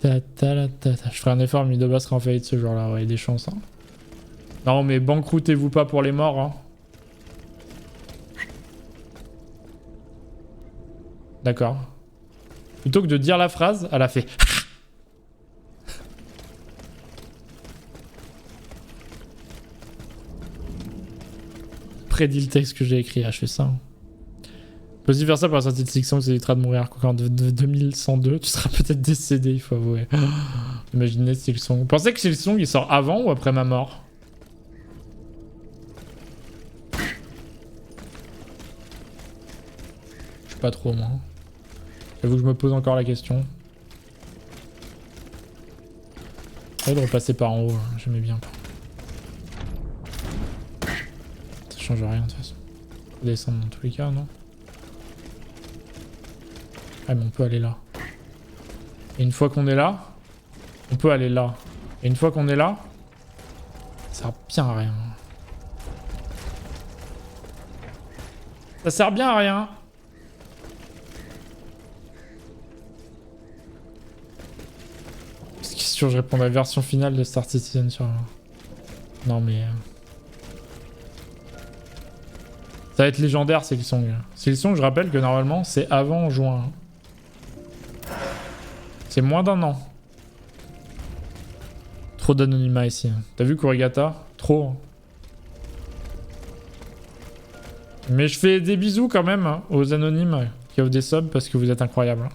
Je ferai un effort, mais de base sera en faillite ce jour-là. Ouais, il y a des chances. Hein. Non, mais banqueroutez-vous pas pour les morts. Hein. D'accord. Plutôt que de dire la phrase, elle a fait. Prédit le texte que j'ai écrit. Ah, je fais ça. Hein. Faut aussi faire ça pour la sortie de Sixon, ça évitera de mourir. Quand en 2102, tu seras peut-être décédé, il faut avouer. Imaginez Silsong. Vous pensez que Silsong il sort avant ou après ma mort? Je sais pas trop, moi. J'avoue que je me pose encore la question. J'essaie de repasser par en haut, hein. J'aimais bien. Ça change rien de toute façon. Faut descendre dans tous les cas, non? Ah mais on peut aller là. Et une fois qu'on est là, on peut aller là. Et une fois qu'on est là, ça sert bien à rien. Ça sert bien à rien. Petite question, je réponds à la version finale de Star Citizen sur... Non mais... Ça va être légendaire, Silsong. Silsong, je rappelle que normalement, c'est avant juin. C'est moins d'un an. Trop d'anonymat ici. T'as vu Kurigata? Trop. Mais je fais des bisous quand même aux anonymes qui offrent des subs parce que vous êtes incroyables.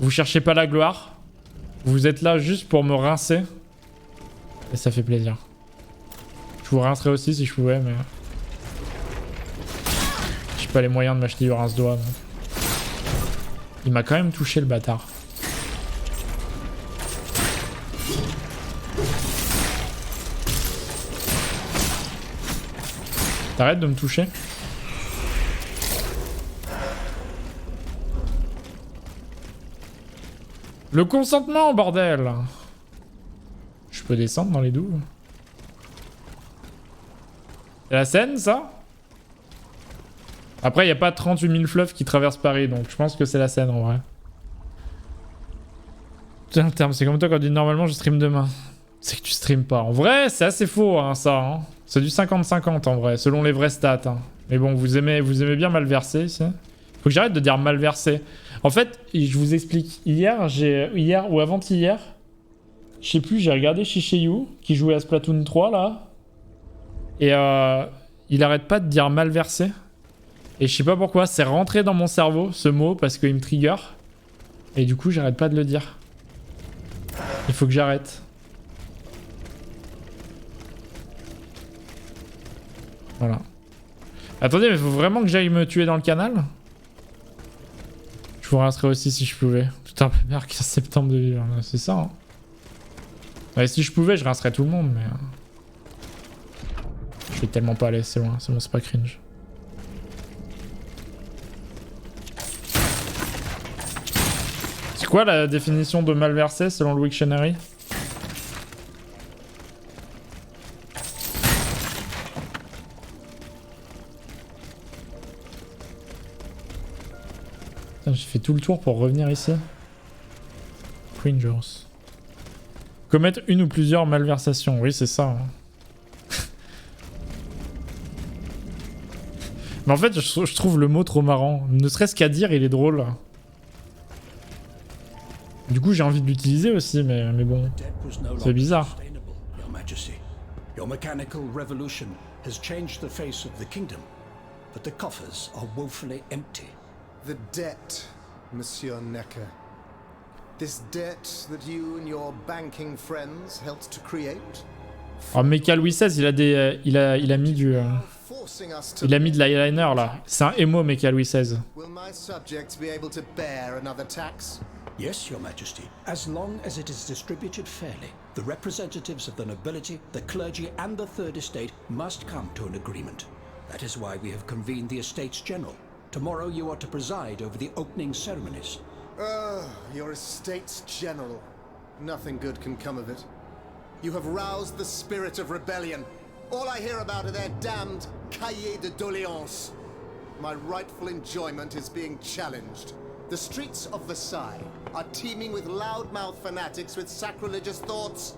Vous cherchez pas la gloire. Vous êtes là juste pour me rincer. Et ça fait plaisir. Je vous rincerais aussi si je pouvais, mais... J'ai pas les moyens de m'acheter du rince-doigt. Donc... Il m'a quand même touché le bâtard. T'arrêtes de me toucher? Le consentement, bordel! Je peux descendre dans les douves? C'est la Seine, ça? Après, il n'y a pas 38 000 fleuves qui traversent Paris, donc je pense que c'est la Seine, en vrai. Putain, terme, c'est comme toi quand tu dis normalement je stream demain. C'est que tu stream pas. En vrai, c'est assez faux, hein, ça. Hein. C'est du 50-50, en vrai, selon les vraies stats. Hein. Mais bon, vous aimez bien malverser, ici. Faut que j'arrête de dire malverser. En fait, je vous explique. Hier ou avant-hier, je sais plus, j'ai regardé Shishayu, qui jouait à Splatoon 3, là. Et il arrête pas de dire malverser. Et je sais pas pourquoi, c'est rentré dans mon cerveau, ce mot, parce qu'il me trigger. Et du coup, j'arrête pas de le dire. Il faut que j'arrête. Voilà. Attendez, mais faut vraiment que j'aille me tuer dans le canal? Je vous rincerais aussi si je pouvais. Putain, merde, 15 septembre de vivre, c'est ça. Hein. Ouais, si je pouvais, je rincerais tout le monde, mais... Je vais tellement pas aller, c'est loin, c'est bon, c'est pas cringe. C'est quoi la définition de malversé selon le Wiktionary? J'ai fait tout le tour pour revenir ici. Cringers. Commettre une ou plusieurs malversations. Oui, c'est ça. Hein. Mais en fait, je trouve le mot trop marrant. Ne serait-ce qu'à dire, il est drôle. Du coup, j'ai envie de l'utiliser aussi, mais bon. C'est bizarre.
Your mechanical revolution has changed the face of the kingdom, but the coffers are woefully empty.
The debt, Monsieur Necker. This debt that you and your banking friends helped to create.
Oh, Mecha Louis XVI, il a mis du... il a mis de l'eyeliner là. C'est un émo Mecha Louis XVI.
Will my subjects be able to bear another tax?
Yes, Your Majesty, as long as it is distributed fairly. The representatives of the nobility, the clergy, and the Third Estate must come to an agreement. That is why we have convened the Estates General. Tomorrow you are to preside over the opening ceremonies.
Your Estates General. Nothing good can come of it. You have roused the spirit of rebellion. All I hear about are their damned cahiers de doléances. My rightful enjoyment is being challenged. The streets of Versailles are teeming with loudmouth fanatics with sacrilegious thoughts.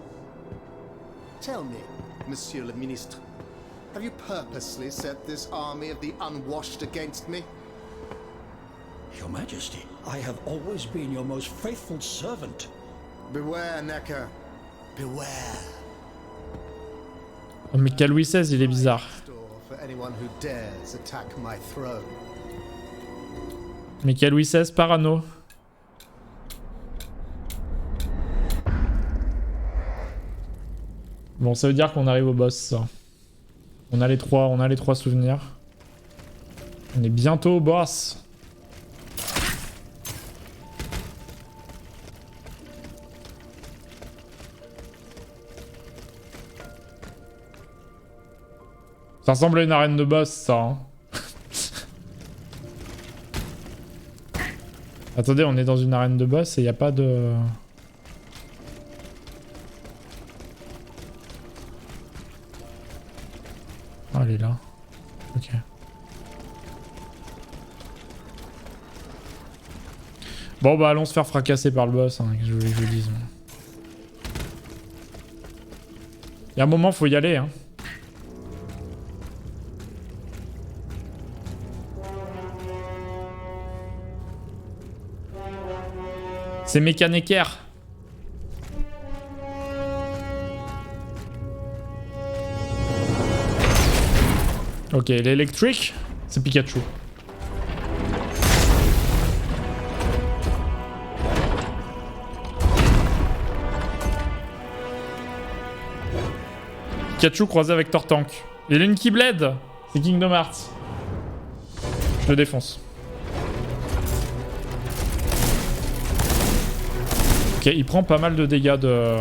Tell me, Monsieur le Ministre, have you purposely set this army of the unwashed against me?
Your Majesty, I have always been your most faithful servant.
Beware, Necker. Beware.
Oh, Mecha Louis XVI, il est bizarre.
For anyone who dares attack my throne.
Mecha Louis XVI, parano. Bon, ça veut dire qu'on arrive au boss, ça. On a les trois souvenirs. On est bientôt au boss. Ça ressemble à une arène de boss, ça. Hein. Attendez, on est dans une arène de boss et il n'y a pas de... Ah, elle est là. Ok. Bon, bah allons se faire fracasser par le boss, hein, que je vous dise. Il y a un moment, faut y aller, hein. C'est NECKER. Ok, l'électrique, c'est Pikachu. Pikachu croisé avec Tortank. Il y a une Keyblade. C'est Kingdom Hearts. Je le défonce. Ok, il prend pas mal de dégâts de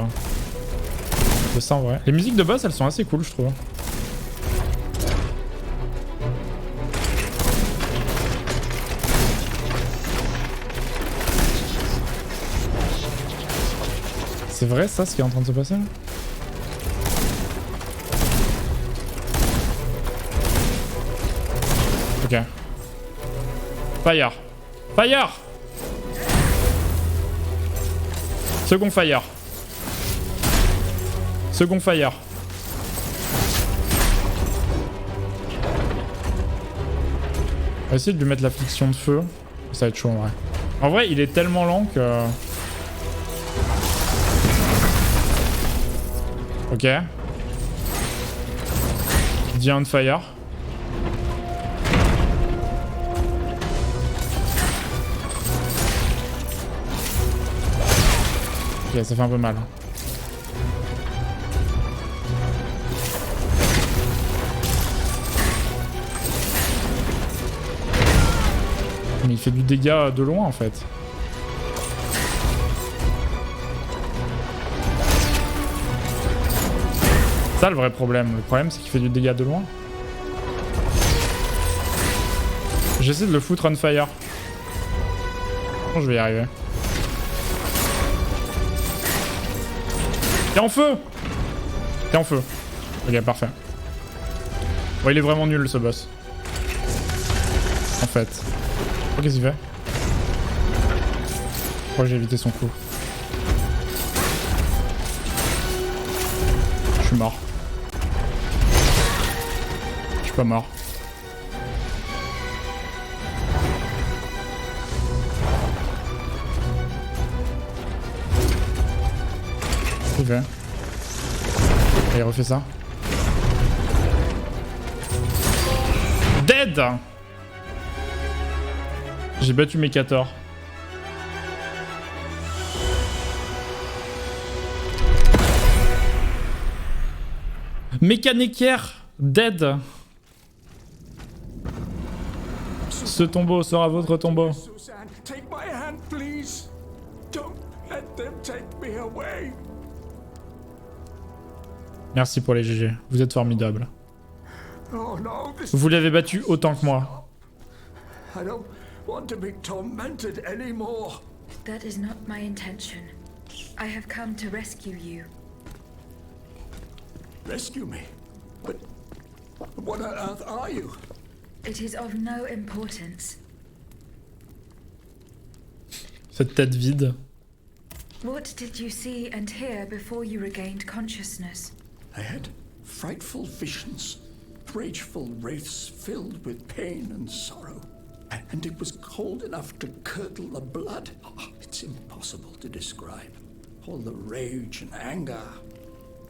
ça en vrai. Les musiques de boss, elles sont assez cool, je trouve. C'est vrai ça, ce qui est en train de se passer là? Ok. Fire. Fire! Second fire. Second fire. On va essayer de lui mettre l'affliction de feu. Ça va être chaud en vrai. En vrai, il est tellement lent que... Ok. Giant fire. Ok, ça fait un peu mal. Mais il fait du dégât de loin en fait. Ça le vrai problème. Le problème c'est qu'il fait du dégât de loin. J'essaie de le foutre on fire. Bon, je vais y arriver. T'es en feu! T'es en feu. Ok, parfait. Bon, il est vraiment nul ce boss. En fait. Oh, qu'est-ce qu'il fait? Oh, j'ai évité son coup. Je suis mort. Je suis pas mort. Qu'est-ce qu'il fait? Et il refait ça. Dead! J'ai battu mes 14. NECKER dead. Ce tombeau sera votre tombeau.
Suzanne, take my hand, please. Don't let them take me away.
Merci pour les GG. Vous êtes formidables.
Oh no, this
Vous l'avez battu autant que moi.
I don't want to be tormented anymore.
That is not my intention. I have come to rescue you.
Rescue me. But what on earth are you?
It is of no importance.
Cette tête vide.
What did you see and hear before you regained consciousness?
I had frightful visions, rageful wraiths filled with pain and sorrow. And it was cold enough to curdle the blood. Oh, it's impossible to describe. All the rage and anger.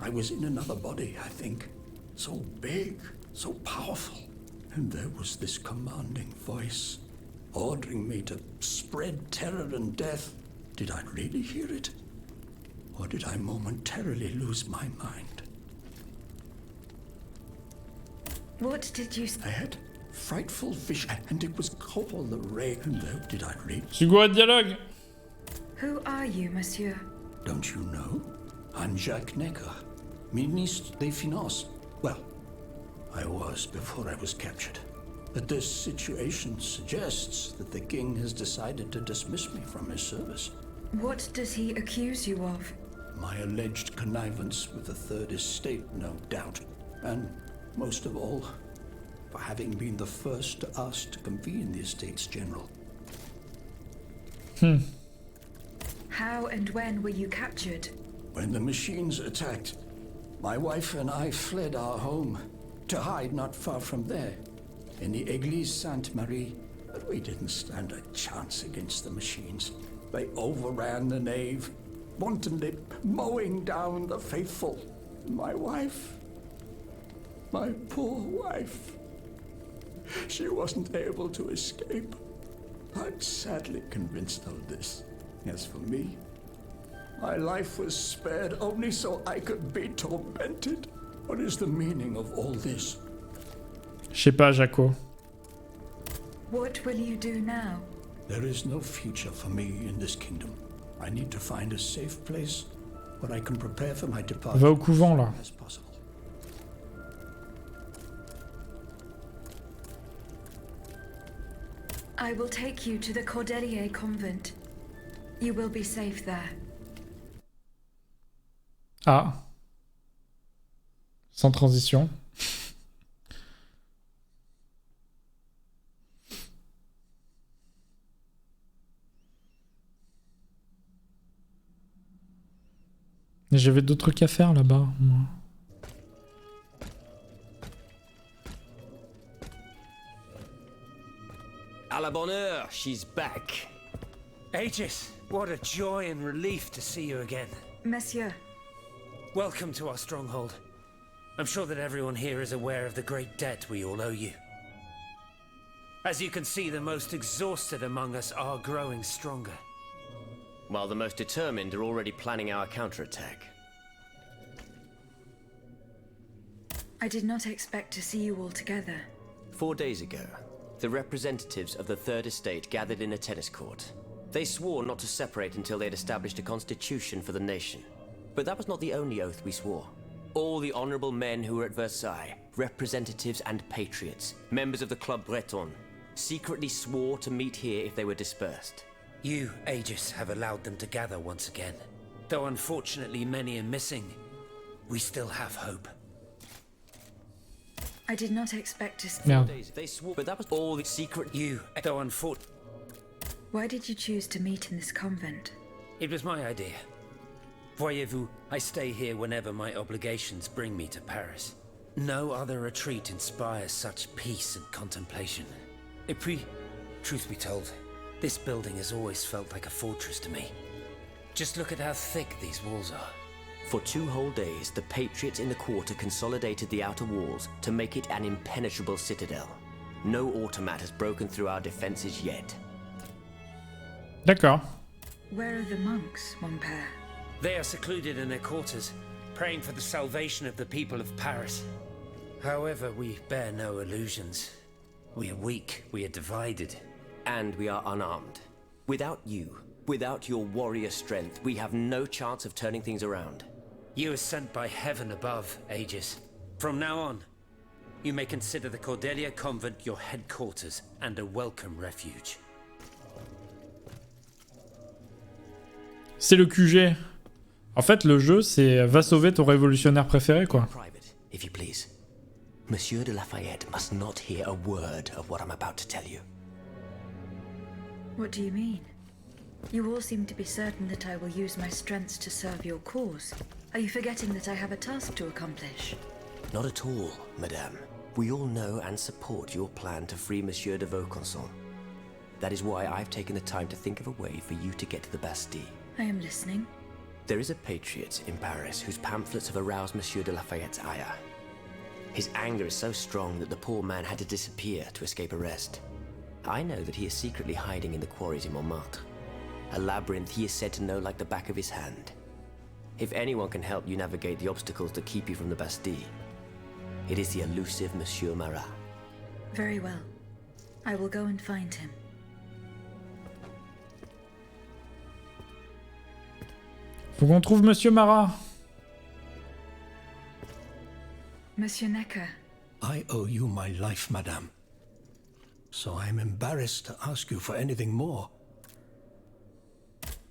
I was in another body, I think. So big, so powerful. And there was this commanding voice, ordering me to spread terror and death. Did I really hear it? Or did I momentarily lose my mind?
What did you
I had frightful vision, and it was cold all the rain. And there, did I read?
Sugo dialogue.
Who are you, monsieur?
Don't you know? I'm Jacques Necker, Ministre des Finances. Well, I was before I was captured. But this situation suggests that the king has decided to dismiss me from his service.
What does he accuse you of?
My alleged connivance with the Third Estate, no doubt. And most of all, for having been the first to ask to convene the Estates General.
How and when were you captured?
When the machines attacked, my wife and I fled our home to hide not far from there, in the Église Sainte-Marie. But we didn't stand a chance against the machines. They overran the nave, wantonly mowing down the faithful. My wife, my poor wife, she wasn't able to escape. I'm sadly convinced of this. As for me, my life was spared only so I could be tormented. What is the meaning of all this?
Je sais pas, Jaco.
What will you do now?
There is no future for me in this kingdom. I need to find a safe place where I can prepare for my departure
Va au couvent là.
as possible.
I will take you to the Cordelier convent. You will be safe there.
Ah. Sans transition. J'avais d'autres trucs à faire là-bas, moi.
À la bonne heure, she's back.
Aegis, what a joy and relief to see you again.
Monsieur,
Welcome to our stronghold. I'm sure that everyone here is aware of the great debt we all owe you. As you can see, the most exhausted among us are growing stronger.
While the most determined are already planning our counterattack.
I did not expect to see you all together.
4 days ago, the representatives of the Third Estate gathered in a tennis court. They swore not to separate until they had established a constitution for the nation. But that was not the only oath we swore. All the honorable men who were at Versailles, representatives and patriots, members of the Club Breton, secretly swore to meet here if they were dispersed.
You, Aegis, have allowed them to gather once again. Though unfortunately many are missing, we still have hope.
I did not expect to see...
Merde.
They swore, but that was all the secret.
You, though unfortunately...
Why did you choose to meet in this convent?
It was my idea. Voyez-vous, I stay here whenever my obligations bring me to Paris. No other retreat inspires such peace and contemplation. Et puis, truth be told, this building has always felt like a fortress to me. Just look at how thick these walls are.
For 2 whole days, the patriots in the quarter consolidated the outer walls to make it an impenetrable citadel. No automat has broken through our defenses yet.
D'accord.
Where are the monks, mon père?
They are secluded in their quarters, praying for the salvation of the people of Paris. However, we bear no illusions. We are weak, we are divided.
And we are unarmed. Without you, without your warrior strength, we have no chance of turning things around.
You are sent by heaven above, Aegis. From now on, you may consider the Cordelia Convent your headquarters and a welcome refuge.
C'est le QG. En fait, le jeu, c'est va sauver ton révolutionnaire préféré, quoi.
Private, if you please. Monsieur de Lafayette must not hear a word of what I'm about to tell you.
What do you mean? You all seem to be certain that I will use my strengths to serve your cause. Are you forgetting that I have a task to accomplish?
Not at all, madame. We all know and support your plan to free Monsieur de Vaucanson. That is why I've taken the time to think of a way for you to get to the Bastille.
I am listening.
There is a patriot in Paris whose pamphlets have aroused Monsieur de Lafayette's ire. His anger is so strong that the poor man had to disappear to escape arrest. I know that he is secretly hiding in the quarries in Montmartre. A labyrinth he is said to know like the back of his hand. If anyone can help you navigate the obstacles that keep you from the Bastille, it is the elusive Monsieur Marat.
Very well. I will go and find him.
Faut qu'on trouve Monsieur Marat.
Monsieur Necker.
I owe you my life, madame. So I'm embarrassed to ask you for anything more.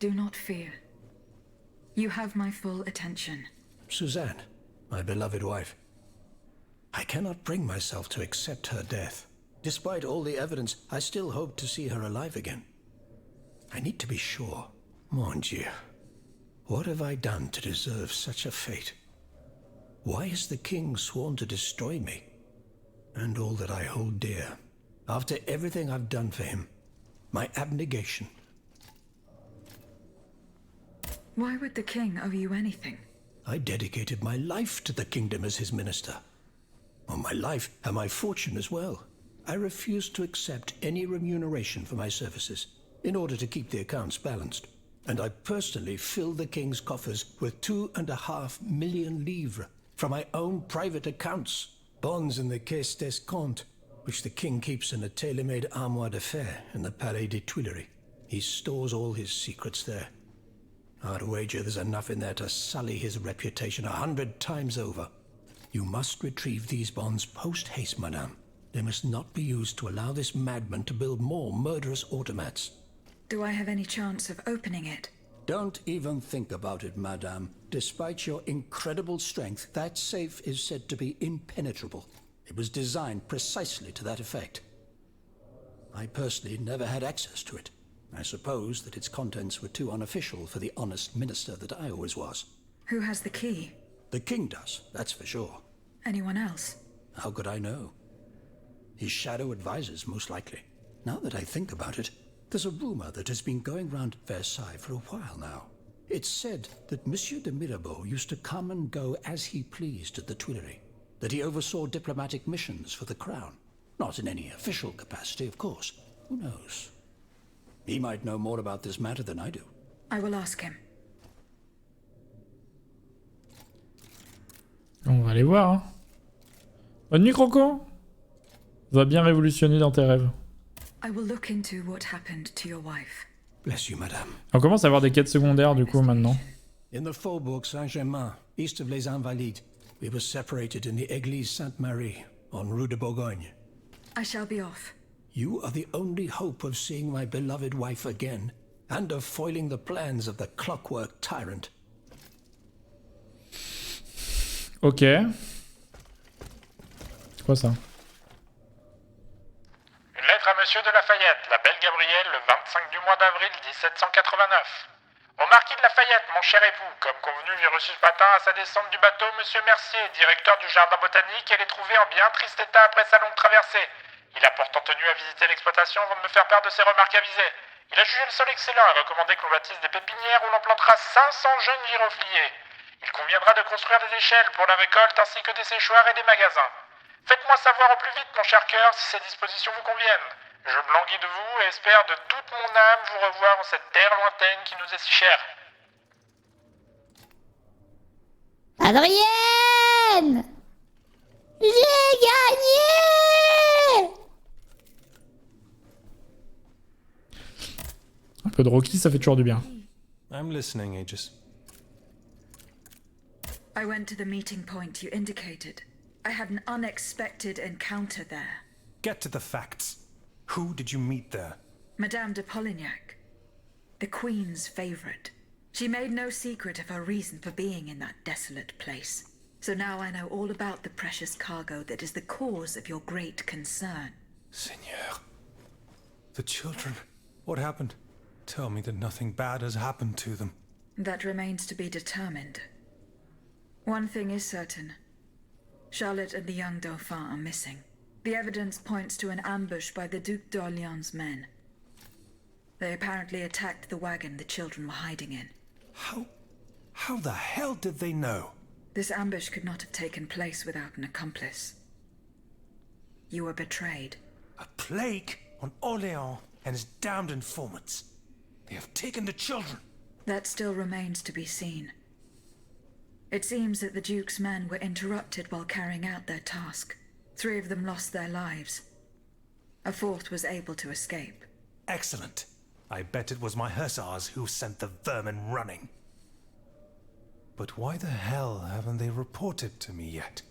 Do not fear. You have my full attention.
Suzanne, my beloved wife. I cannot bring myself to accept her death. Despite all the evidence, I still hope to see her alive again. I need to be sure. Mon Dieu. What have I done to deserve such a fate? Why has the king sworn to destroy me? And all that I hold dear. After everything I've done for him. My abnegation.
Why would the king owe you anything?
I dedicated my life to the kingdom as his minister. Oh, my life and my fortune as well. I refused to accept any remuneration for my services in order to keep the accounts balanced. And I personally filled the king's coffers with 2.5 million livres from my own private accounts, bonds in the Caisse d'Escompte, which the king keeps in a tailor-made armoire de fer in the Palais des Tuileries. He stores all his secrets there. I'd wager there's enough in there to sully his reputation 100 times over. You must retrieve these bonds post-haste, madame. They must not be used to allow this madman to build more murderous automats.
Do I have any chance of opening it?
Don't even think about it, madame. Despite your incredible strength, that safe is said to be impenetrable. It was designed precisely to that effect. I personally never had access to it. I suppose that its contents were too unofficial for the honest minister that I always was.
Who has the key?
The king does, that's for sure.
Anyone else?
How could I know? His shadow advisors, most likely. Now that I think about it, there's a rumor that has been going round Versailles for a while now. It's said that Monsieur de Mirabeau used to come and go as he pleased at the Tuileries, that he oversaw diplomatic missions for the crown. Not in any official capacity, of course. Who knows? He might know more about this matter than I do.
I will ask him.
On va aller voir. Hein. Bonne nuit, Croco. Va bien révolutionner dans tes rêves.
I will look into what happened to your wife.
Bless you, madame.
On commence à avoir des quêtes secondaires du coup maintenant.
In the Faubourg Saint-Germain, east of Les Invalides, we were separated in the Église Sainte-Marie on Rue de Bourgogne.
I shall be off.
You are the only hope of seeing my beloved wife again, and of foiling the plans of the clockwork tyrant.
Ok. C'est quoi ça?
Une lettre à Monsieur de Lafayette, la belle Gabrielle, le 25 du mois d'avril 1789. Au marquis de Lafayette, mon cher époux, comme convenu, j'ai reçu ce matin à sa descente du bateau Monsieur Mercier, directeur du jardin botanique, et l'ai trouvé en bien triste état après sa longue traversée. Il a pourtant tenu à visiter l'exploitation avant de me faire part de ses remarques avisées. Il a jugé le sol excellent et recommandé que l'on bâtisse des pépinières où l'on plantera 500 jeunes girofliers. Il conviendra de construire des échelles pour la récolte ainsi que des séchoirs et des magasins. Faites-moi savoir au plus vite, mon cher cœur, si ces dispositions vous conviennent. Je me languis de vous et espère de toute mon âme vous revoir en cette terre lointaine qui nous est si chère.
Adrienne! J'ai gagné!
Un peu de Rocky, ça fait toujours du bien.
I'm listening, Aegis.
I went to the meeting point you indicated. I had an unexpected encounter there.
Get to the facts. Who did you meet there?
Madame de Polignac, the Queen's favorite. She made no secret of her reason for being in that desolate place. So now I know all about the precious cargo that is the cause of your great concern.
Seigneur. The children. What happened? Tell me that nothing bad has happened to them.
That remains to be determined. One thing is certain. Charlotte and the young Dauphin are missing. The evidence points to an ambush by the Duc d'Orléans' men. They apparently attacked the wagon the children were hiding in.
How the hell did they know?
This ambush could not have taken place without an accomplice. You were betrayed.
A plague on Orléans and his damned informants. They have taken the children.
That still remains to be seen. It seems that the Duke's men were interrupted while carrying out their task. 3 of them lost their lives. A 4th was able to escape.
Excellent. I bet it was my hussars who sent the vermin running. But why the hell haven't they reported to me yet?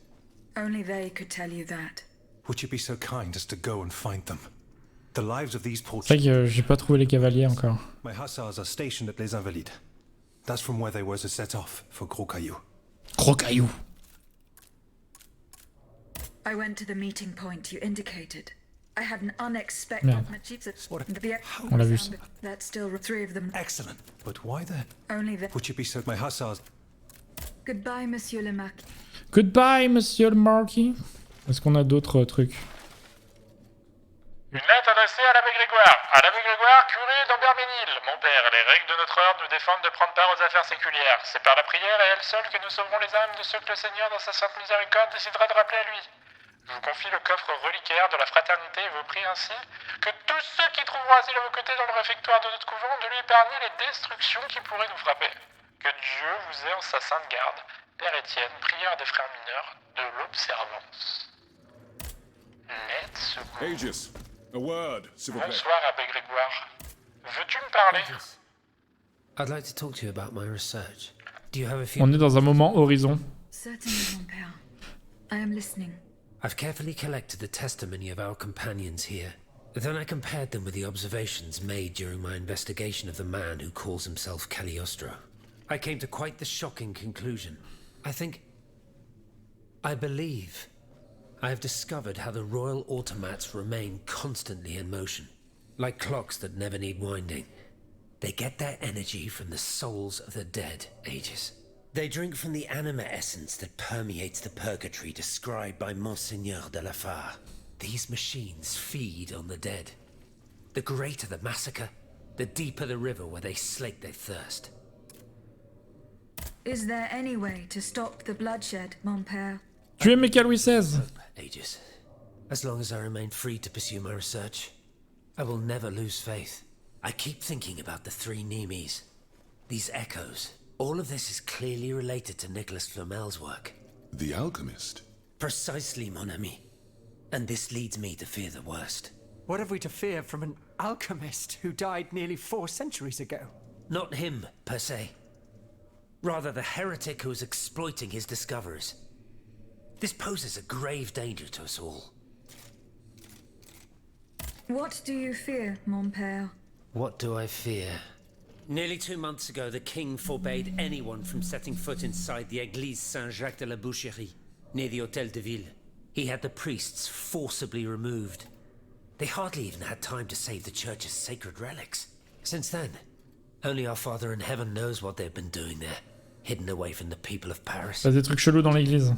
Only they could tell you that.
Would you be so kind as to go and find them? The lives of these poor
C'est vrai que j'ai pas trouvé les cavaliers encore.
My hussars are stationed at Les Invalides. That's from where they were to set off for Gros Caillou.
Gros Caillou.
I went to the meeting point you indicated. I had an unexpected...
On l'a vu ça.
That's still 3 of them.
Excellent. But why the...
Only the...
Would you be so... My hussars...
Goodbye, Monsieur le Marquis.
Goodbye, Monsieur le Marquis. Est-ce qu'on a d'autres trucs?
Une lettre adressée à l'abbé Grégoire. À l'abbé Grégoire, curé d'Amberménil. Mon père, les règles de notre ordre nous défendent de prendre part aux affaires séculières. C'est par la prière et elle seule que nous sauverons les âmes de ceux que le Seigneur, dans sa sainte miséricorde, décidera de rappeler à lui. Je vous confie le coffre reliquaire de la fraternité et vous prie ainsi que tous ceux qui trouveront asile à vos côtés dans le réfectoire de notre couvent de lui épargner les destructions qui pourraient nous frapper. Que Dieu vous ait en sa sainte garde. Père Étienne, prieur des frères mineurs de l'observance. Let's go.
Aegis, a word, s'il vous plaît.
Bonsoir, Abbé Grégoire. Veux-tu me parler?
I'd like to talk to you about my research. Do you have a few...
On est dans un moment horizon.
Certainly, mon père. I am listening.
I've carefully collected the testimony of our companions here. Then I compared them with the observations made during my investigation of the man who calls himself Cagliostro. I came to quite the shocking conclusion. I believe I have discovered how the royal automats remain constantly in motion. Like clocks that never need winding. They get their energy from the souls of the dead, Aegis. They drink from the anima essence that permeates the purgatory described by Monseigneur de la Fare. These machines feed on the dead. The greater the massacre, the deeper the river where they slake their thirst.
Is there any way to stop the bloodshed, mon père?
Tu es Michael Louis XVI.
Aegis. As long as I remain free to pursue my research, I will never lose faith. I keep thinking about the 3 Nemes. These echoes. All of this is clearly related to Nicholas Flamel's work.
The alchemist?
Precisely, mon ami. And this leads me to fear the worst.
What have we to fear from an alchemist who died nearly 4 centuries ago?
Not him, per se. Rather the heretic who is exploiting his discoveries. This poses a grave danger to us all.
What do you fear, mon père?
What do I fear? Nearly 2 months ago, the king forbade anyone from setting foot inside the Église Saint-Jacques de la Boucherie, near the Hôtel de Ville. He had the priests forcibly removed. They hardly even had time to save the church's sacred relics. Since then, only our Father in heaven knows what they've been doing there, hidden away from the people of Paris.
Il y a des trucs chelous dans l'église.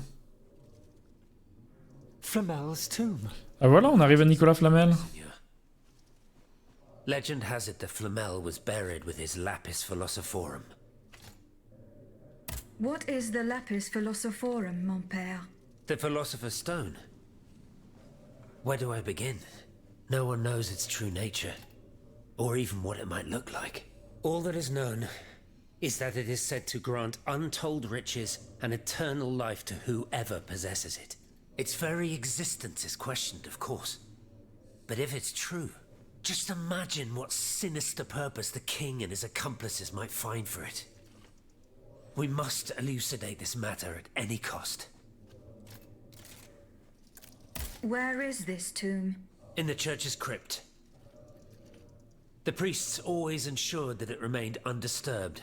Flamel's tomb.
Ah voilà, on arrive à Nicolas Flamel.
Legend has it that Flamel was buried with his lapis philosophorum.
What is the lapis philosophorum, mon père?
The Philosopher's Stone. Where do I begin? No one knows its true nature, or even what it might look like. All that is known is that it is said to grant untold riches and eternal life to whoever possesses it. Its very existence is questioned, of course. But if it's true, just imagine what sinister purpose the king and his accomplices might find for it. We must elucidate this matter at any cost.
Where is this tomb?
In the church's crypt. The priests always ensured that it remained undisturbed,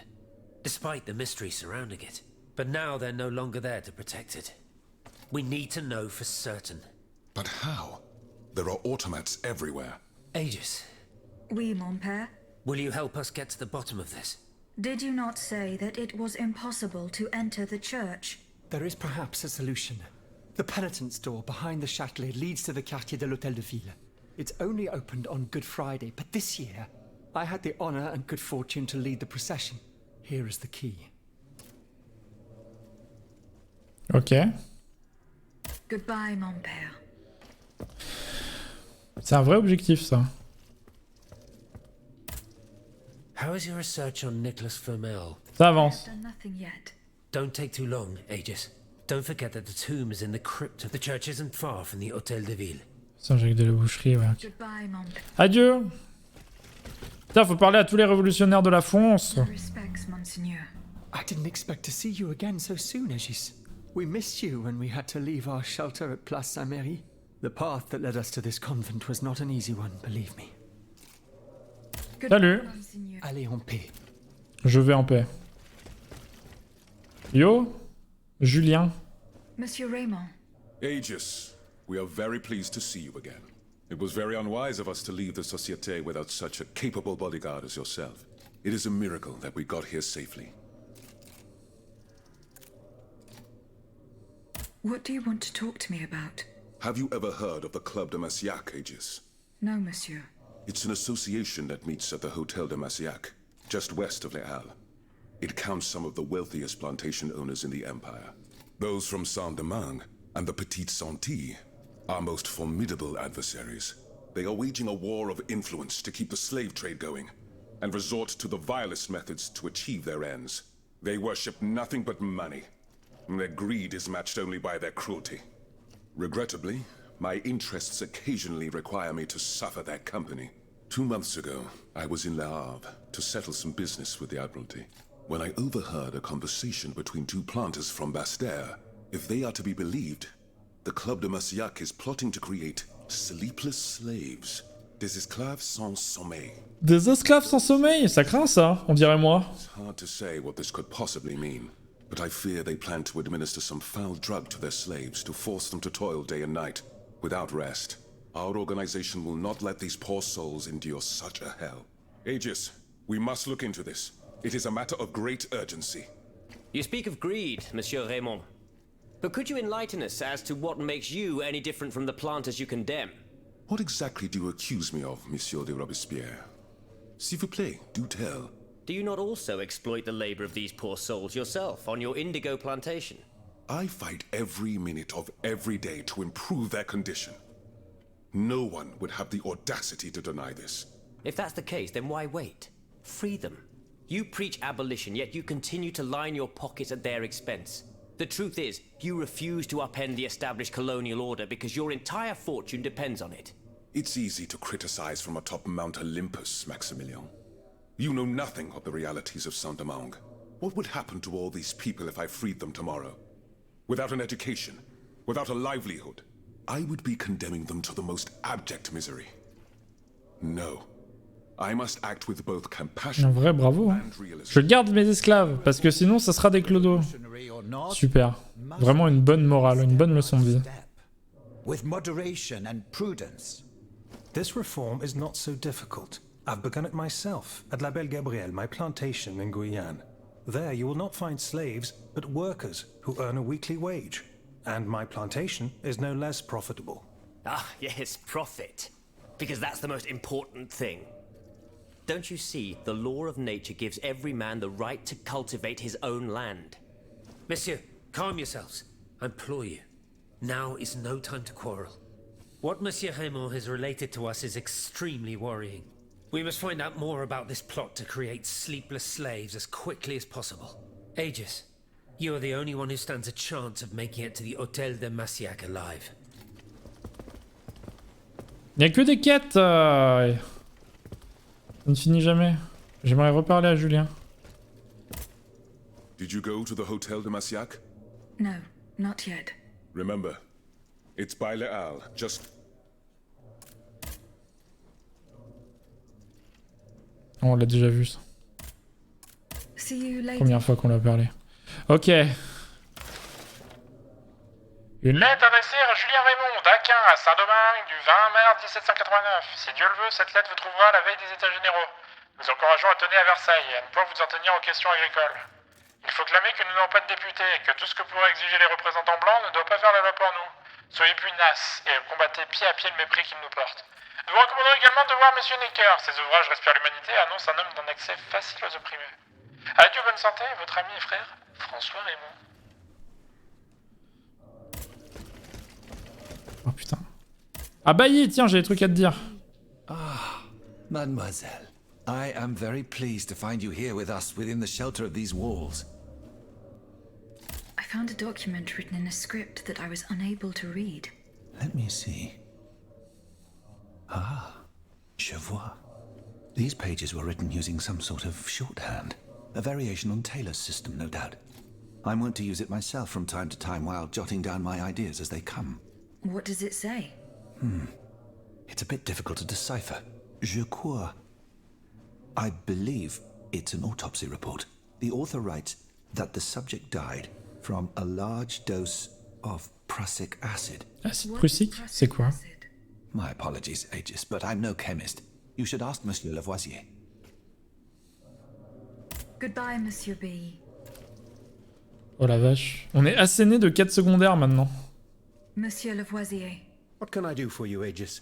despite the mystery surrounding it. But now they're no longer there to protect it. We need to know for certain.
But how? There are automats everywhere.
Aegis.
Oui, mon père.
Will you help us get to the bottom of this?
Did you not say that it was impossible to enter the church?
There is perhaps a solution. The penitence door behind the Châtelet leads to the Quartier de l'Hôtel de Ville. It's only opened on Good Friday, but this year, I had the honor and good fortune to lead the procession. Here is the key.
Ok.
Goodbye, mon père.
C'est un vrai objectif, ça.
How is your research on Nicholas Flamel?
Ça avance.
I've done nothing yet.
Don't take too long, Aegis. Don't forget that the tomb is in the crypt of the church isn't far from the Hôtel de Ville.
Ça, j'ai de la boucherie, ouais. Ok.
Goodbye, mon père.
Adieu. Putain, faut parler à tous les révolutionnaires de la France.
Respects, monseigneur.
I didn't expect to see you again so soon, Aegis. We missed you when we had to leave our shelter at Place Saint-Méry. The path that led us to this convent was not an easy one, believe me.
Salut.
Allez en paix.
Je vais en paix. Yo, Julien.
Monsieur Raymond.
Aegis, we are very pleased to see you again. It was very unwise of us to leave the Société without such a capable bodyguard as yourself. It is a miracle that we got here safely.
What do you want to talk to me about?
Have you ever heard of the Club de Massiac, Aegis?
No, monsieur.
It's an association that meets at the Hôtel de Massiac, just west of Les Halles. It counts some of the wealthiest plantation owners in the Empire. Those from Saint-Domingue and the Petite Santilles are most formidable adversaries. They are waging a war of influence to keep the slave trade going, and resort to the vilest methods to achieve their ends. They worship nothing but money. Their greed is matched only by their cruelty. Regrettably, my interests occasionally require me to suffer their company. 2 months ago, I was in Le Havre to settle some business with the Admiralty, when I overheard a conversation between two planters from Bastère. If they are to be believed, the Club de Massiac is plotting to create sleepless slaves, des esclaves sans sommeil.
Des esclaves sans sommeil, ça craint ça, on dirait moi.
It's hard to say what this could possibly mean, but I fear they plan to administer some foul drug to their slaves to force them to toil day and night, without rest. Our organization will not let these poor souls endure such a hell. Aegis, we must look into this. It is a matter of great urgency.
You speak of greed, Monsieur Raymond. But could you enlighten us as to what makes you any different from the planters you condemn?
What exactly do you accuse me of, Monsieur de Robespierre? S'il vous plaît, do tell.
Do you not also exploit the labor of these poor souls yourself on your indigo plantation?
I fight every minute of every day to improve their condition. No one would have the audacity to deny this.
If that's the case, then why wait? Free them. You preach abolition, yet you continue to line your pockets at their expense. The truth is, you refuse to upend the established colonial order because your entire fortune depends on it.
It's easy to criticize from atop Mount Olympus, Maximilian. You know nothing of the realities of Saint-Domingue. What would happen to all these people if I freed them tomorrow? Without an education, without a livelihood, I would be condemning them to the most abject misery. No. I must act with both compassion
En vrai, bravo. Hein. Je garde mes esclaves, parce que sinon, ça sera des clodos. Super. Vraiment une bonne morale, une bonne leçon de vie.
With moderation and prudence.
This reform is not so difficult. I've begun it myself at La Belle Gabrielle, my plantation in Guyane. There you will not find slaves, but workers who earn a weekly wage. And my plantation is no less profitable.
Ah, yes, profit. Because that's the most important thing. Don't you see, the law of nature gives every man the right to cultivate his own land.
Monsieur, calm yourselves. I implore you. Now is no time to quarrel. What Monsieur Raymond has related to us is extremely worrying. We must find out more about this plot to create sleepless slaves as quickly as possible. Aegis, you are the only one who stands a chance of making it to the Hôtel de Massiac alive.
Il n'y a que des quêtes. Ça ne finit jamais. J'aimerais reparler à Julien.
Did you go to the Hotel de Massiac?
No, not yet.
Remember, it's by Les Halles, just...
Oh, on l'a déjà vu ça.
See you later.
Première fois qu'on l'a parlé. Ok. Une
lettre adressée à Julien Raymond, d'Aquin, à Saint-Domingue, du 20 mars 1789. Si Dieu le veut, cette lettre vous trouvera à la veille des États généraux. Nous encourageons à tenir à Versailles et à ne point vous en tenir aux questions agricoles. Il faut clamer que nous n'avons pas de députés et que tout ce que pourraient exiger les représentants blancs ne doit pas faire la loi pour nous. Soyez pugnaces et combattez pied à pied le mépris qu'ils nous portent. Nous vous recommandons également de voir Monsieur Necker. Ses ouvrages Respire l'humanité annoncent un homme d'un accès facile aux opprimés. Adieu, bonne santé, votre ami et frère, François Raymond.
Oh putain. Ah bah tiens, j'ai des trucs à te dire.
Ah, mademoiselle. I am very pleased to find you here with us within the shelter of these walls.
I found a document written in a script that I was unable to read.
Let me see. Ah, je vois. These pages were written using some sort of shorthand. A variation on Taylor's system, no doubt. I'm wont to use it myself from time to time while jotting down my ideas as they come.
What does it say?
It's a bit difficult to decipher. Je crois. I believe it's an autopsy report. The author writes that the subject died from a large dose of prussic acid.
Acide prussique? C'est quoi?
My apologies, Aegis, but I'm no chemist. You should ask Monsieur Lavoisier.
Goodbye, Monsieur B.
Oh la vache. On est asséné de quêtes secondaires maintenant.
Monsieur Lavoisier.
What can I do for you, Aegis?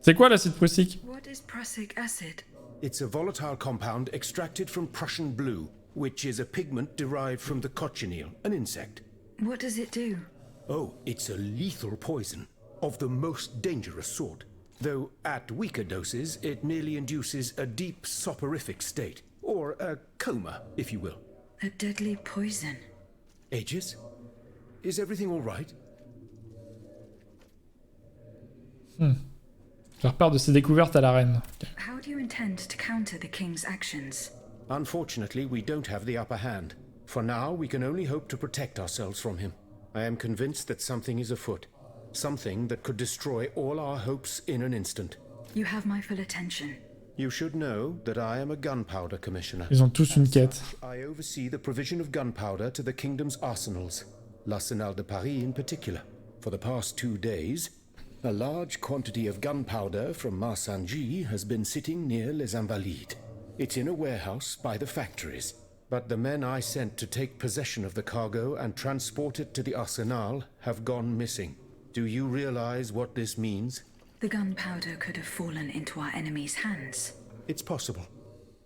C'est quoi l'acide prussique?
What is prussic acid?
It's a volatile compound extracted from Prussian blue, which is a pigment derived from the cochineal, an insect.
What does it do?
Oh, it's a lethal poison, of the most dangerous sort. Though at weaker doses, it merely induces a deep soporific state, or a coma, if you will.
A deadly poison.
Aegis? Is everything all right?
Faire part de ses découvertes à la reine.
How do you intend to counter the king's actions?
Unfortunately, we don't have the upper hand. For now, we can only hope to protect ourselves from him. I am convinced that something is afoot. Something that could destroy all our hopes in an instant.
You have my full attention.
You should know that I am a gunpowder commissioner.
Ils ont tous une quête.
I oversee the provision of gunpowder to the kingdom's arsenals, l'Arsenal de Paris in particular. For the past 2 days, a large quantity of gunpowder from Marsangy has been sitting near Les Invalides. It's in a warehouse by the factories. But the men I sent to take possession of the cargo and transport it to the Arsenal have gone missing. Do you realize what this means?
The gunpowder could have fallen into our enemy's hands.
It's possible.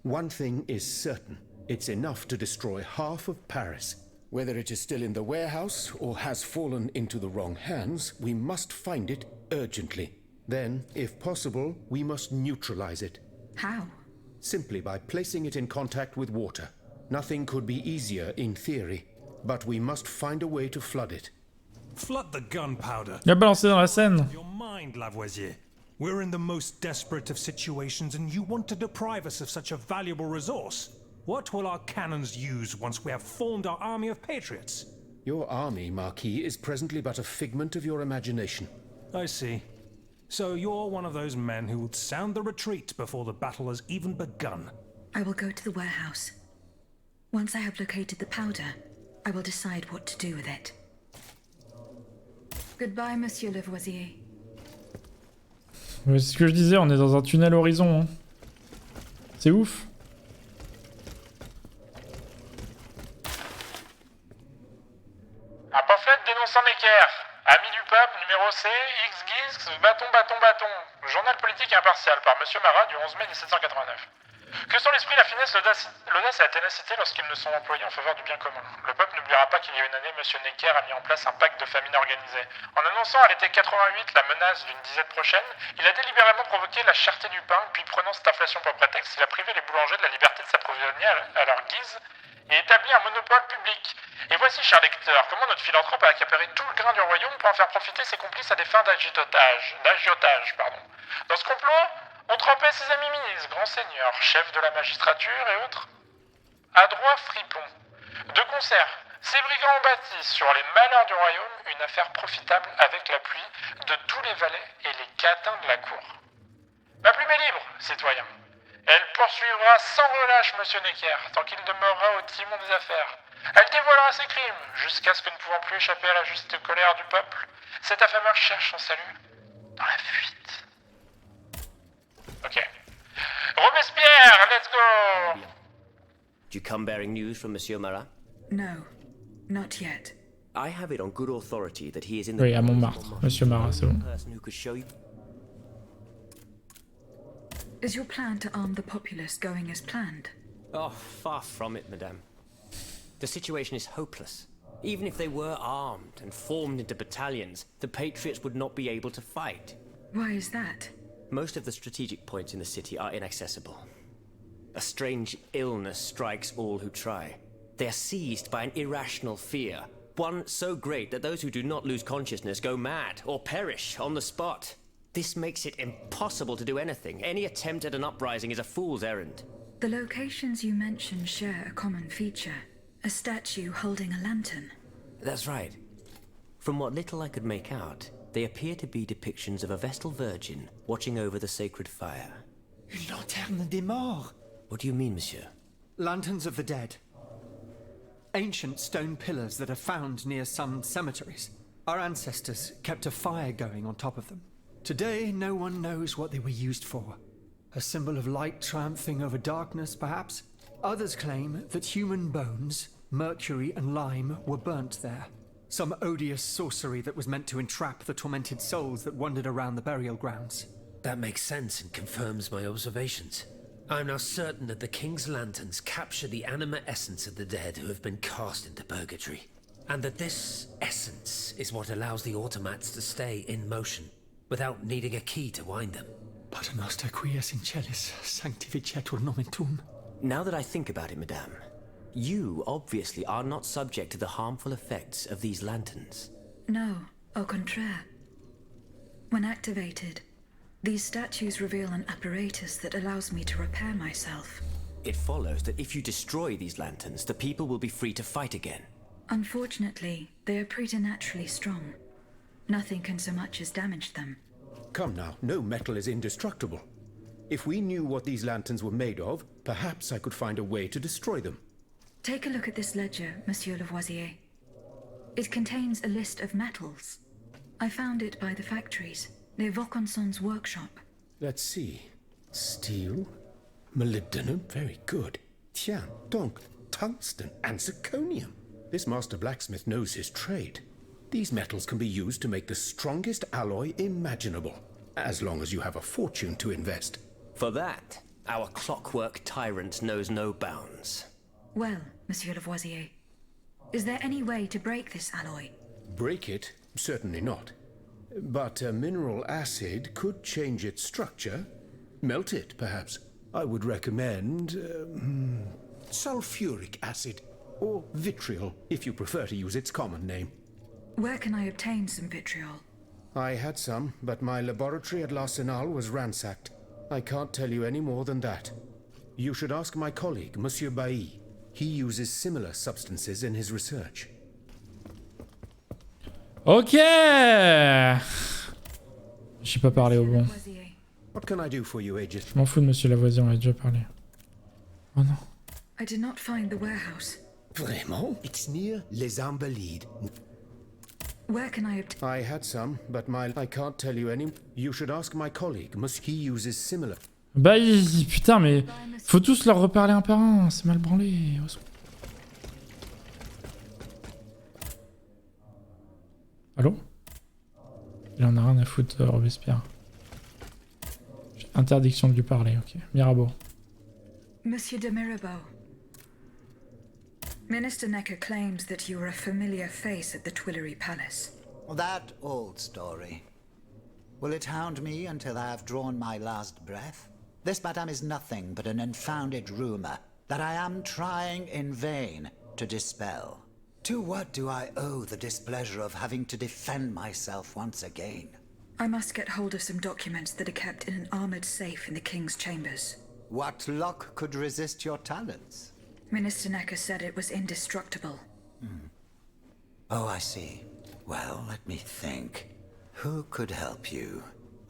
One thing is certain. It's enough to destroy half of Paris. Whether it is still in the warehouse or has fallen into the wrong hands, we must find it urgently. Then, if possible, we must neutralize it.
How?
Simply by placing it in contact with water. Nothing could be easier in theory, but we must find a way to flood it.
Flood the gunpowder.
Il a balancé dans la Seine.
Your mind, Lavoisier. We're in the most desperate of situations, and you want to deprive us of such a valuable resource. What will our cannons use once we have formed our army of patriots?
Your army, Marquis, is presently but a figment of your imagination.
I see. So you're one of those men who would sound the retreat before the battle has even begun.
I will go to the warehouse. Once I have located the powder, I will decide what to do with it. Goodbye, Monsieur Lavoisier.
C'est ce que je disais, on est dans un tunnel horizon. Hein. C'est ouf.
Un pamphlet dénonçant Necker. Ami du pape, numéro C, X-Gis, bâton. Journal politique et impartial par Monsieur Marat du 11 mai 1789. Que sont l'esprit, la finesse, l'audace et la ténacité lorsqu'ils ne sont employés en faveur du bien commun. Le peuple n'oubliera pas qu'il y a une année, M. Necker a mis en place un pacte de famine organisé. En annonçant à l'été 88 la menace d'une disette prochaine, il a délibérément provoqué la cherté du pain, puis prenant cette inflation pour prétexte, il a privé les boulangers de la liberté de s'approvisionner à leur guise et établi un monopole public. Et voici, cher lecteur, comment notre philanthrope a accaparé tout le grain du royaume pour en faire profiter ses complices à des fins d'agiotage. Dans ce complot, on trempait ses amis ministres, grands seigneurs, chefs de la magistrature et autres adroits fripons. De concert, ces brigands ont bâti sur les malheurs du royaume une affaire profitable avec l'appui de tous les valets et les cadins de la cour. Ma plume est libre, citoyens. Elle poursuivra sans relâche M. Necker, tant qu'il demeurera au timon des affaires. Elle dévoilera ses crimes, jusqu'à ce que ne pouvant plus échapper à la juste colère du peuple, cet affameur cherche son salut dans la fuite. Ok. Robespierre, let's go!
Do you come bearing news from Monsieur Marat?
No, not yet.
I have it on good authority that he is in the...
Oui, à Montmartre. Monsieur Marat, c'est bon.
Person who could show you...
Is your plan to arm the populace going as planned?
Oh, far from it, madame. The situation is hopeless. Even if they were armed and formed into battalions, the Patriots would not be able to fight.
Why is that?
Most of the strategic points in the city are inaccessible. A strange illness strikes all who try. They are seized by an irrational fear, one so great that those who do not lose consciousness go mad or perish on the spot. This makes it impossible to do anything. Any attempt at an uprising is a fool's errand.
The locations you mentioned share a common feature. A statue holding a lantern.
That's right. From what little I could make out, they appear to be depictions of a Vestal Virgin watching over the sacred fire.
Une lanterne des morts.
What do you mean, monsieur?
Lanterns of the dead. Ancient stone pillars that are found near some cemeteries. Our ancestors kept a fire going on top of them. Today, no one knows what they were used for. A symbol of light triumphing over darkness, perhaps? Others claim that human bones, mercury and lime, were burnt there. Some odious sorcery that was meant to entrap the tormented souls that wandered around the burial grounds.
That makes sense and confirms my observations. I am now certain that the King's lanterns capture the anima essence of the dead who have been cast into purgatory. And that this essence is what allows the automats to stay in motion, without needing a key to wind them.
Pater noster qui es in celis, sanctificetur nomen tuum.
Now that I think about it, madame, you obviously are not subject to the harmful effects of these lanterns.
No, au contraire. When activated, these statues reveal an apparatus that allows me to repair myself.
It follows that if you destroy these lanterns, the people will be free to fight again.
Unfortunately, they are preternaturally strong. Nothing can so much as damage them.
Come now, no metal is indestructible. If we knew what these lanterns were made of, perhaps I could find a way to destroy them.
Take a look at this ledger, Monsieur Lavoisier. It contains a list of metals. I found it by the factories, near Vaucanson's workshop.
Let's see. Steel, molybdenum, very good. Tiens, donc, tungsten and zirconium. This master blacksmith knows his trade. These metals can be used to make the strongest alloy imaginable, as long as you have a fortune to invest.
For that, our clockwork tyrant knows no bounds.
Well, Monsieur Lavoisier, is there any way to break this alloy?
Break it? Certainly not. But a mineral acid could change its structure. Melt it, perhaps. I would recommend sulfuric acid, or vitriol, if you prefer to use its common name.
Where can I obtain some vitriol?
I had some, but my laboratory at l'Arsenal was ransacked. I can't tell you any more than that. You should ask my colleague, Monsieur Bailly. He uses similar substances in his research.
Ok. J'ai pas parlé au bon.
What can I do for you, Aegis?
Je m'en fous de Monsieur Lavoisier, on a déjà parlé. Oh non.
I did not find the warehouse.
Vraiment? It's near Les Invalides.
Where can I obtain?
I had some, but I can't tell you any. You should ask my colleague. He uses similar.
Bah putain, mais faut tous leur reparler un par un, c'est mal branlé. Allô? Il en a rien à foutre, Robespierre. J'ai interdiction de lui parler, ok. Mirabeau.
Monsieur de Mirabeau. Minister Necker claims that you were a familiar face at the Tuileries Palace.
That old story. Will it hound me until I have drawn my last breath? This, madame, is nothing but an unfounded rumor that I am trying in vain to dispel. To what do I owe the displeasure of having to defend myself once again?
I must get hold of some documents that are kept in an armored safe in the King's chambers.
What lock could resist your talents?
Minister Necker said it was indestructible.
Oh, I see. Well, let me think. Who could help you?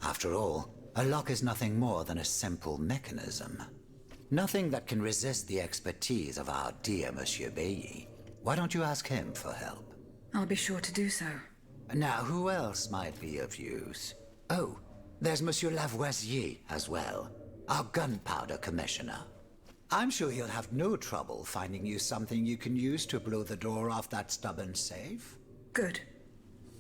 After all, a lock is nothing more than a simple mechanism. Nothing that can resist the expertise of our dear Monsieur Bailly. Why don't you ask him for help?
I'll be sure to do so.
Now, who else might be of use? Oh, there's Monsieur Lavoisier as well, our gunpowder commissioner. I'm sure he'll have no trouble finding you something you can use to blow the door off that stubborn safe.
Good.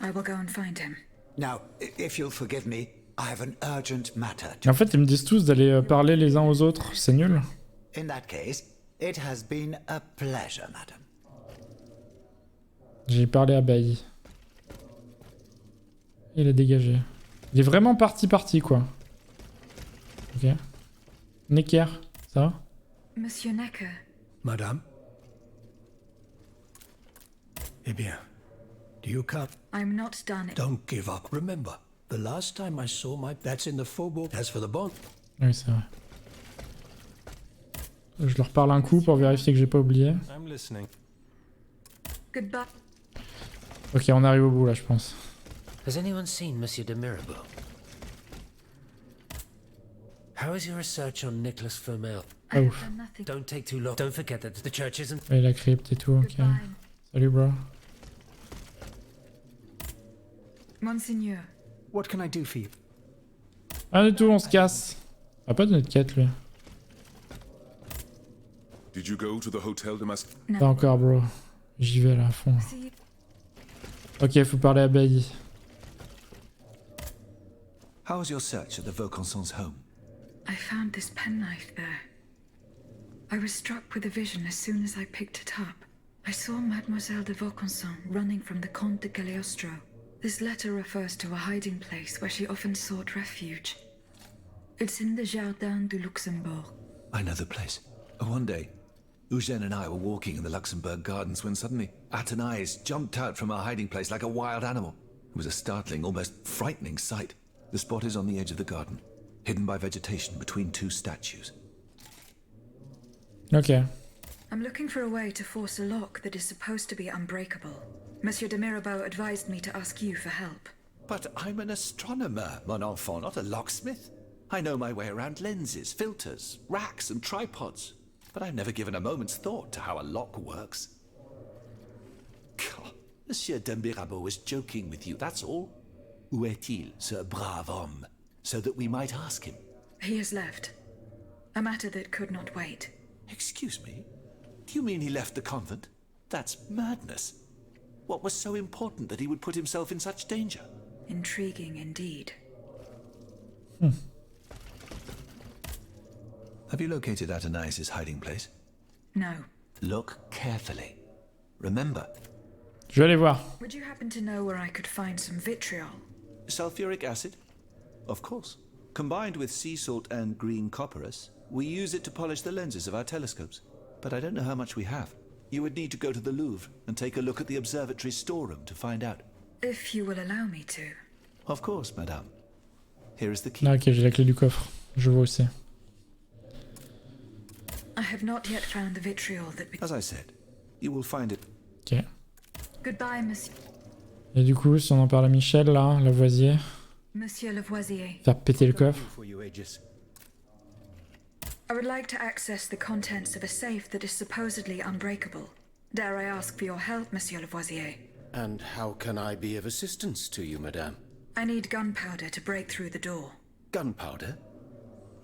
I will go and find him.
Now, if you'll forgive me, I have an urgent matter to...
En fait, ils me disent tous d'aller parler les uns aux autres. C'est nul.
In that case, it has been a pleasure, madam.
J'ai parlé à Bailly. Il a dégagé. Il est vraiment parti, quoi. Ok. Necker, ça va?
Monsieur Necker.
Madame? Eh bien, do you come?
I'm not done.
Don't give up. Remember, the last time I saw my... That's in the faubourg. As for the bond...
Oui, c'est vrai. Je leur parle un coup pour vérifier que j'ai pas oublié.
I'm listening.
Goodbye.
Ok, on arrive au bout là, je pense.
Has anyone seen Monsieur de Mirabeau? How is your research on Nicholas Flamel?
Ah ouf.
Don't take too long. Don't forget that the church isn't...
Ouais, la crypte et tout, ok. Salut, bro.
Monseigneur.
What can I do for you?
Ah, du tout, on se casse. Ah, pas de notre quête, lui.
Did you go to the Hotel de Mas...
Pas encore, bro. J'y vais là, à fond. Ok, faut parler à Bailly.
How was your search at the Vaucansons' home?
I found this penknife there. I was struck with a vision as soon as I picked it up. I saw Mademoiselle de Vaucanson running from the Comte de Cagliostro. This letter refers to a hiding place where she often sought refuge. It's in the Jardin du Luxembourg.
I know the place. One day, Eugène and I were walking in the Luxembourg Gardens when suddenly Athénaïs jumped out from our hiding place like a wild animal. It was a startling, almost frightening sight. The spot is on the edge of the garden, hidden by vegetation between two statues.
Okay.
I'm looking for a way to force a lock that is supposed to be unbreakable. Monsieur de Mirabeau advised me to ask you for help.
But I'm an astronomer, mon enfant, not a locksmith. I know my way around lenses, filters, racks and tripods. But I've never given a moment's thought to how a lock works. God, Monsieur de Mirabeau was joking with you, that's all. Où est-il, ce brave homme? So that we might ask him.
He has left. A matter that could not wait.
Excuse me? Do you mean he left the convent? That's madness. What was so important that he would put himself in such danger?
Intriguing indeed.
Have you located Athénaïs' hiding place?
No.
Look carefully. Remember.
Je vais aller voir.
Would you happen to know where I could find some vitriol?
Sulfuric acid? Of course. Combined with sea salt and green copperas, we use it to polish the lenses of our telescopes. But I don't know how much we have. You would need to go to the Louvre and take a look at the observatory storeroom to find out.
If you will allow me to.
Of course, madame. Here is the key.
Ah, ok, j'ai la clé du coffre. Je vois aussi.
I have not yet found the vitriol that...
As I said, you will find it.
Ok.
Goodbye, monsieur.
Et du coup, si on en parle à Michel, là, Lavoisier.
Monsieur Lavoisier.
Faire péter le coffre.
I would like to access the contents of a safe that is supposedly unbreakable. Dare I ask for your help, Monsieur Lavoisier?
And how can I be of assistance to you, madame?
I need gunpowder to break through the door.
Gunpowder?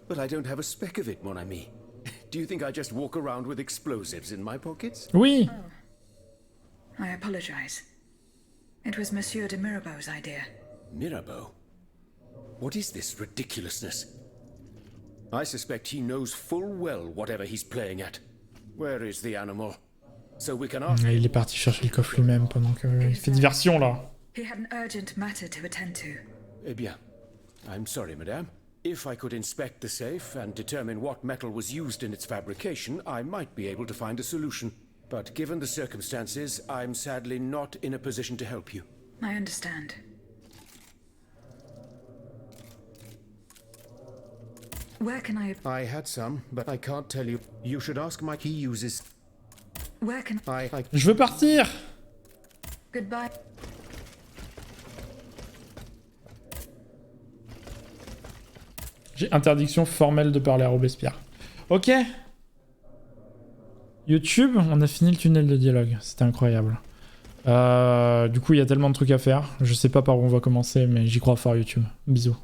But I don't have a speck of it, mon ami. Do you think I just walk around with explosives in my pockets?
Oui.
Oh. I apologize. It was Monsieur de Mirabeau's idea.
Mirabeau? What is this ridiculousness? I suspect he knows full well whatever he's playing at. Where is the animal? So we can ask.
Il est parti chercher le coffre lui-même pendant qu'il fait diversion là.
He had an urgent matter to attend to.
Eh bien, I'm sorry, madame. If I could inspect the safe and determine what metal was used in its fabrication, I might be able to find a solution. But given the circumstances, I'm sadly not in a position to help you.
I understand. Where can
I had some, but I can't tell you. You should ask Mike. He uses.
Where can
Je veux partir.
Goodbye.
J'ai interdiction formelle de parler à Robespierre. Ok. YouTube, on a fini le tunnel de dialogue. C'était incroyable. Du coup, il y a tellement de trucs à faire. Je sais pas par où on va commencer, mais j'y crois fort YouTube. Bisous.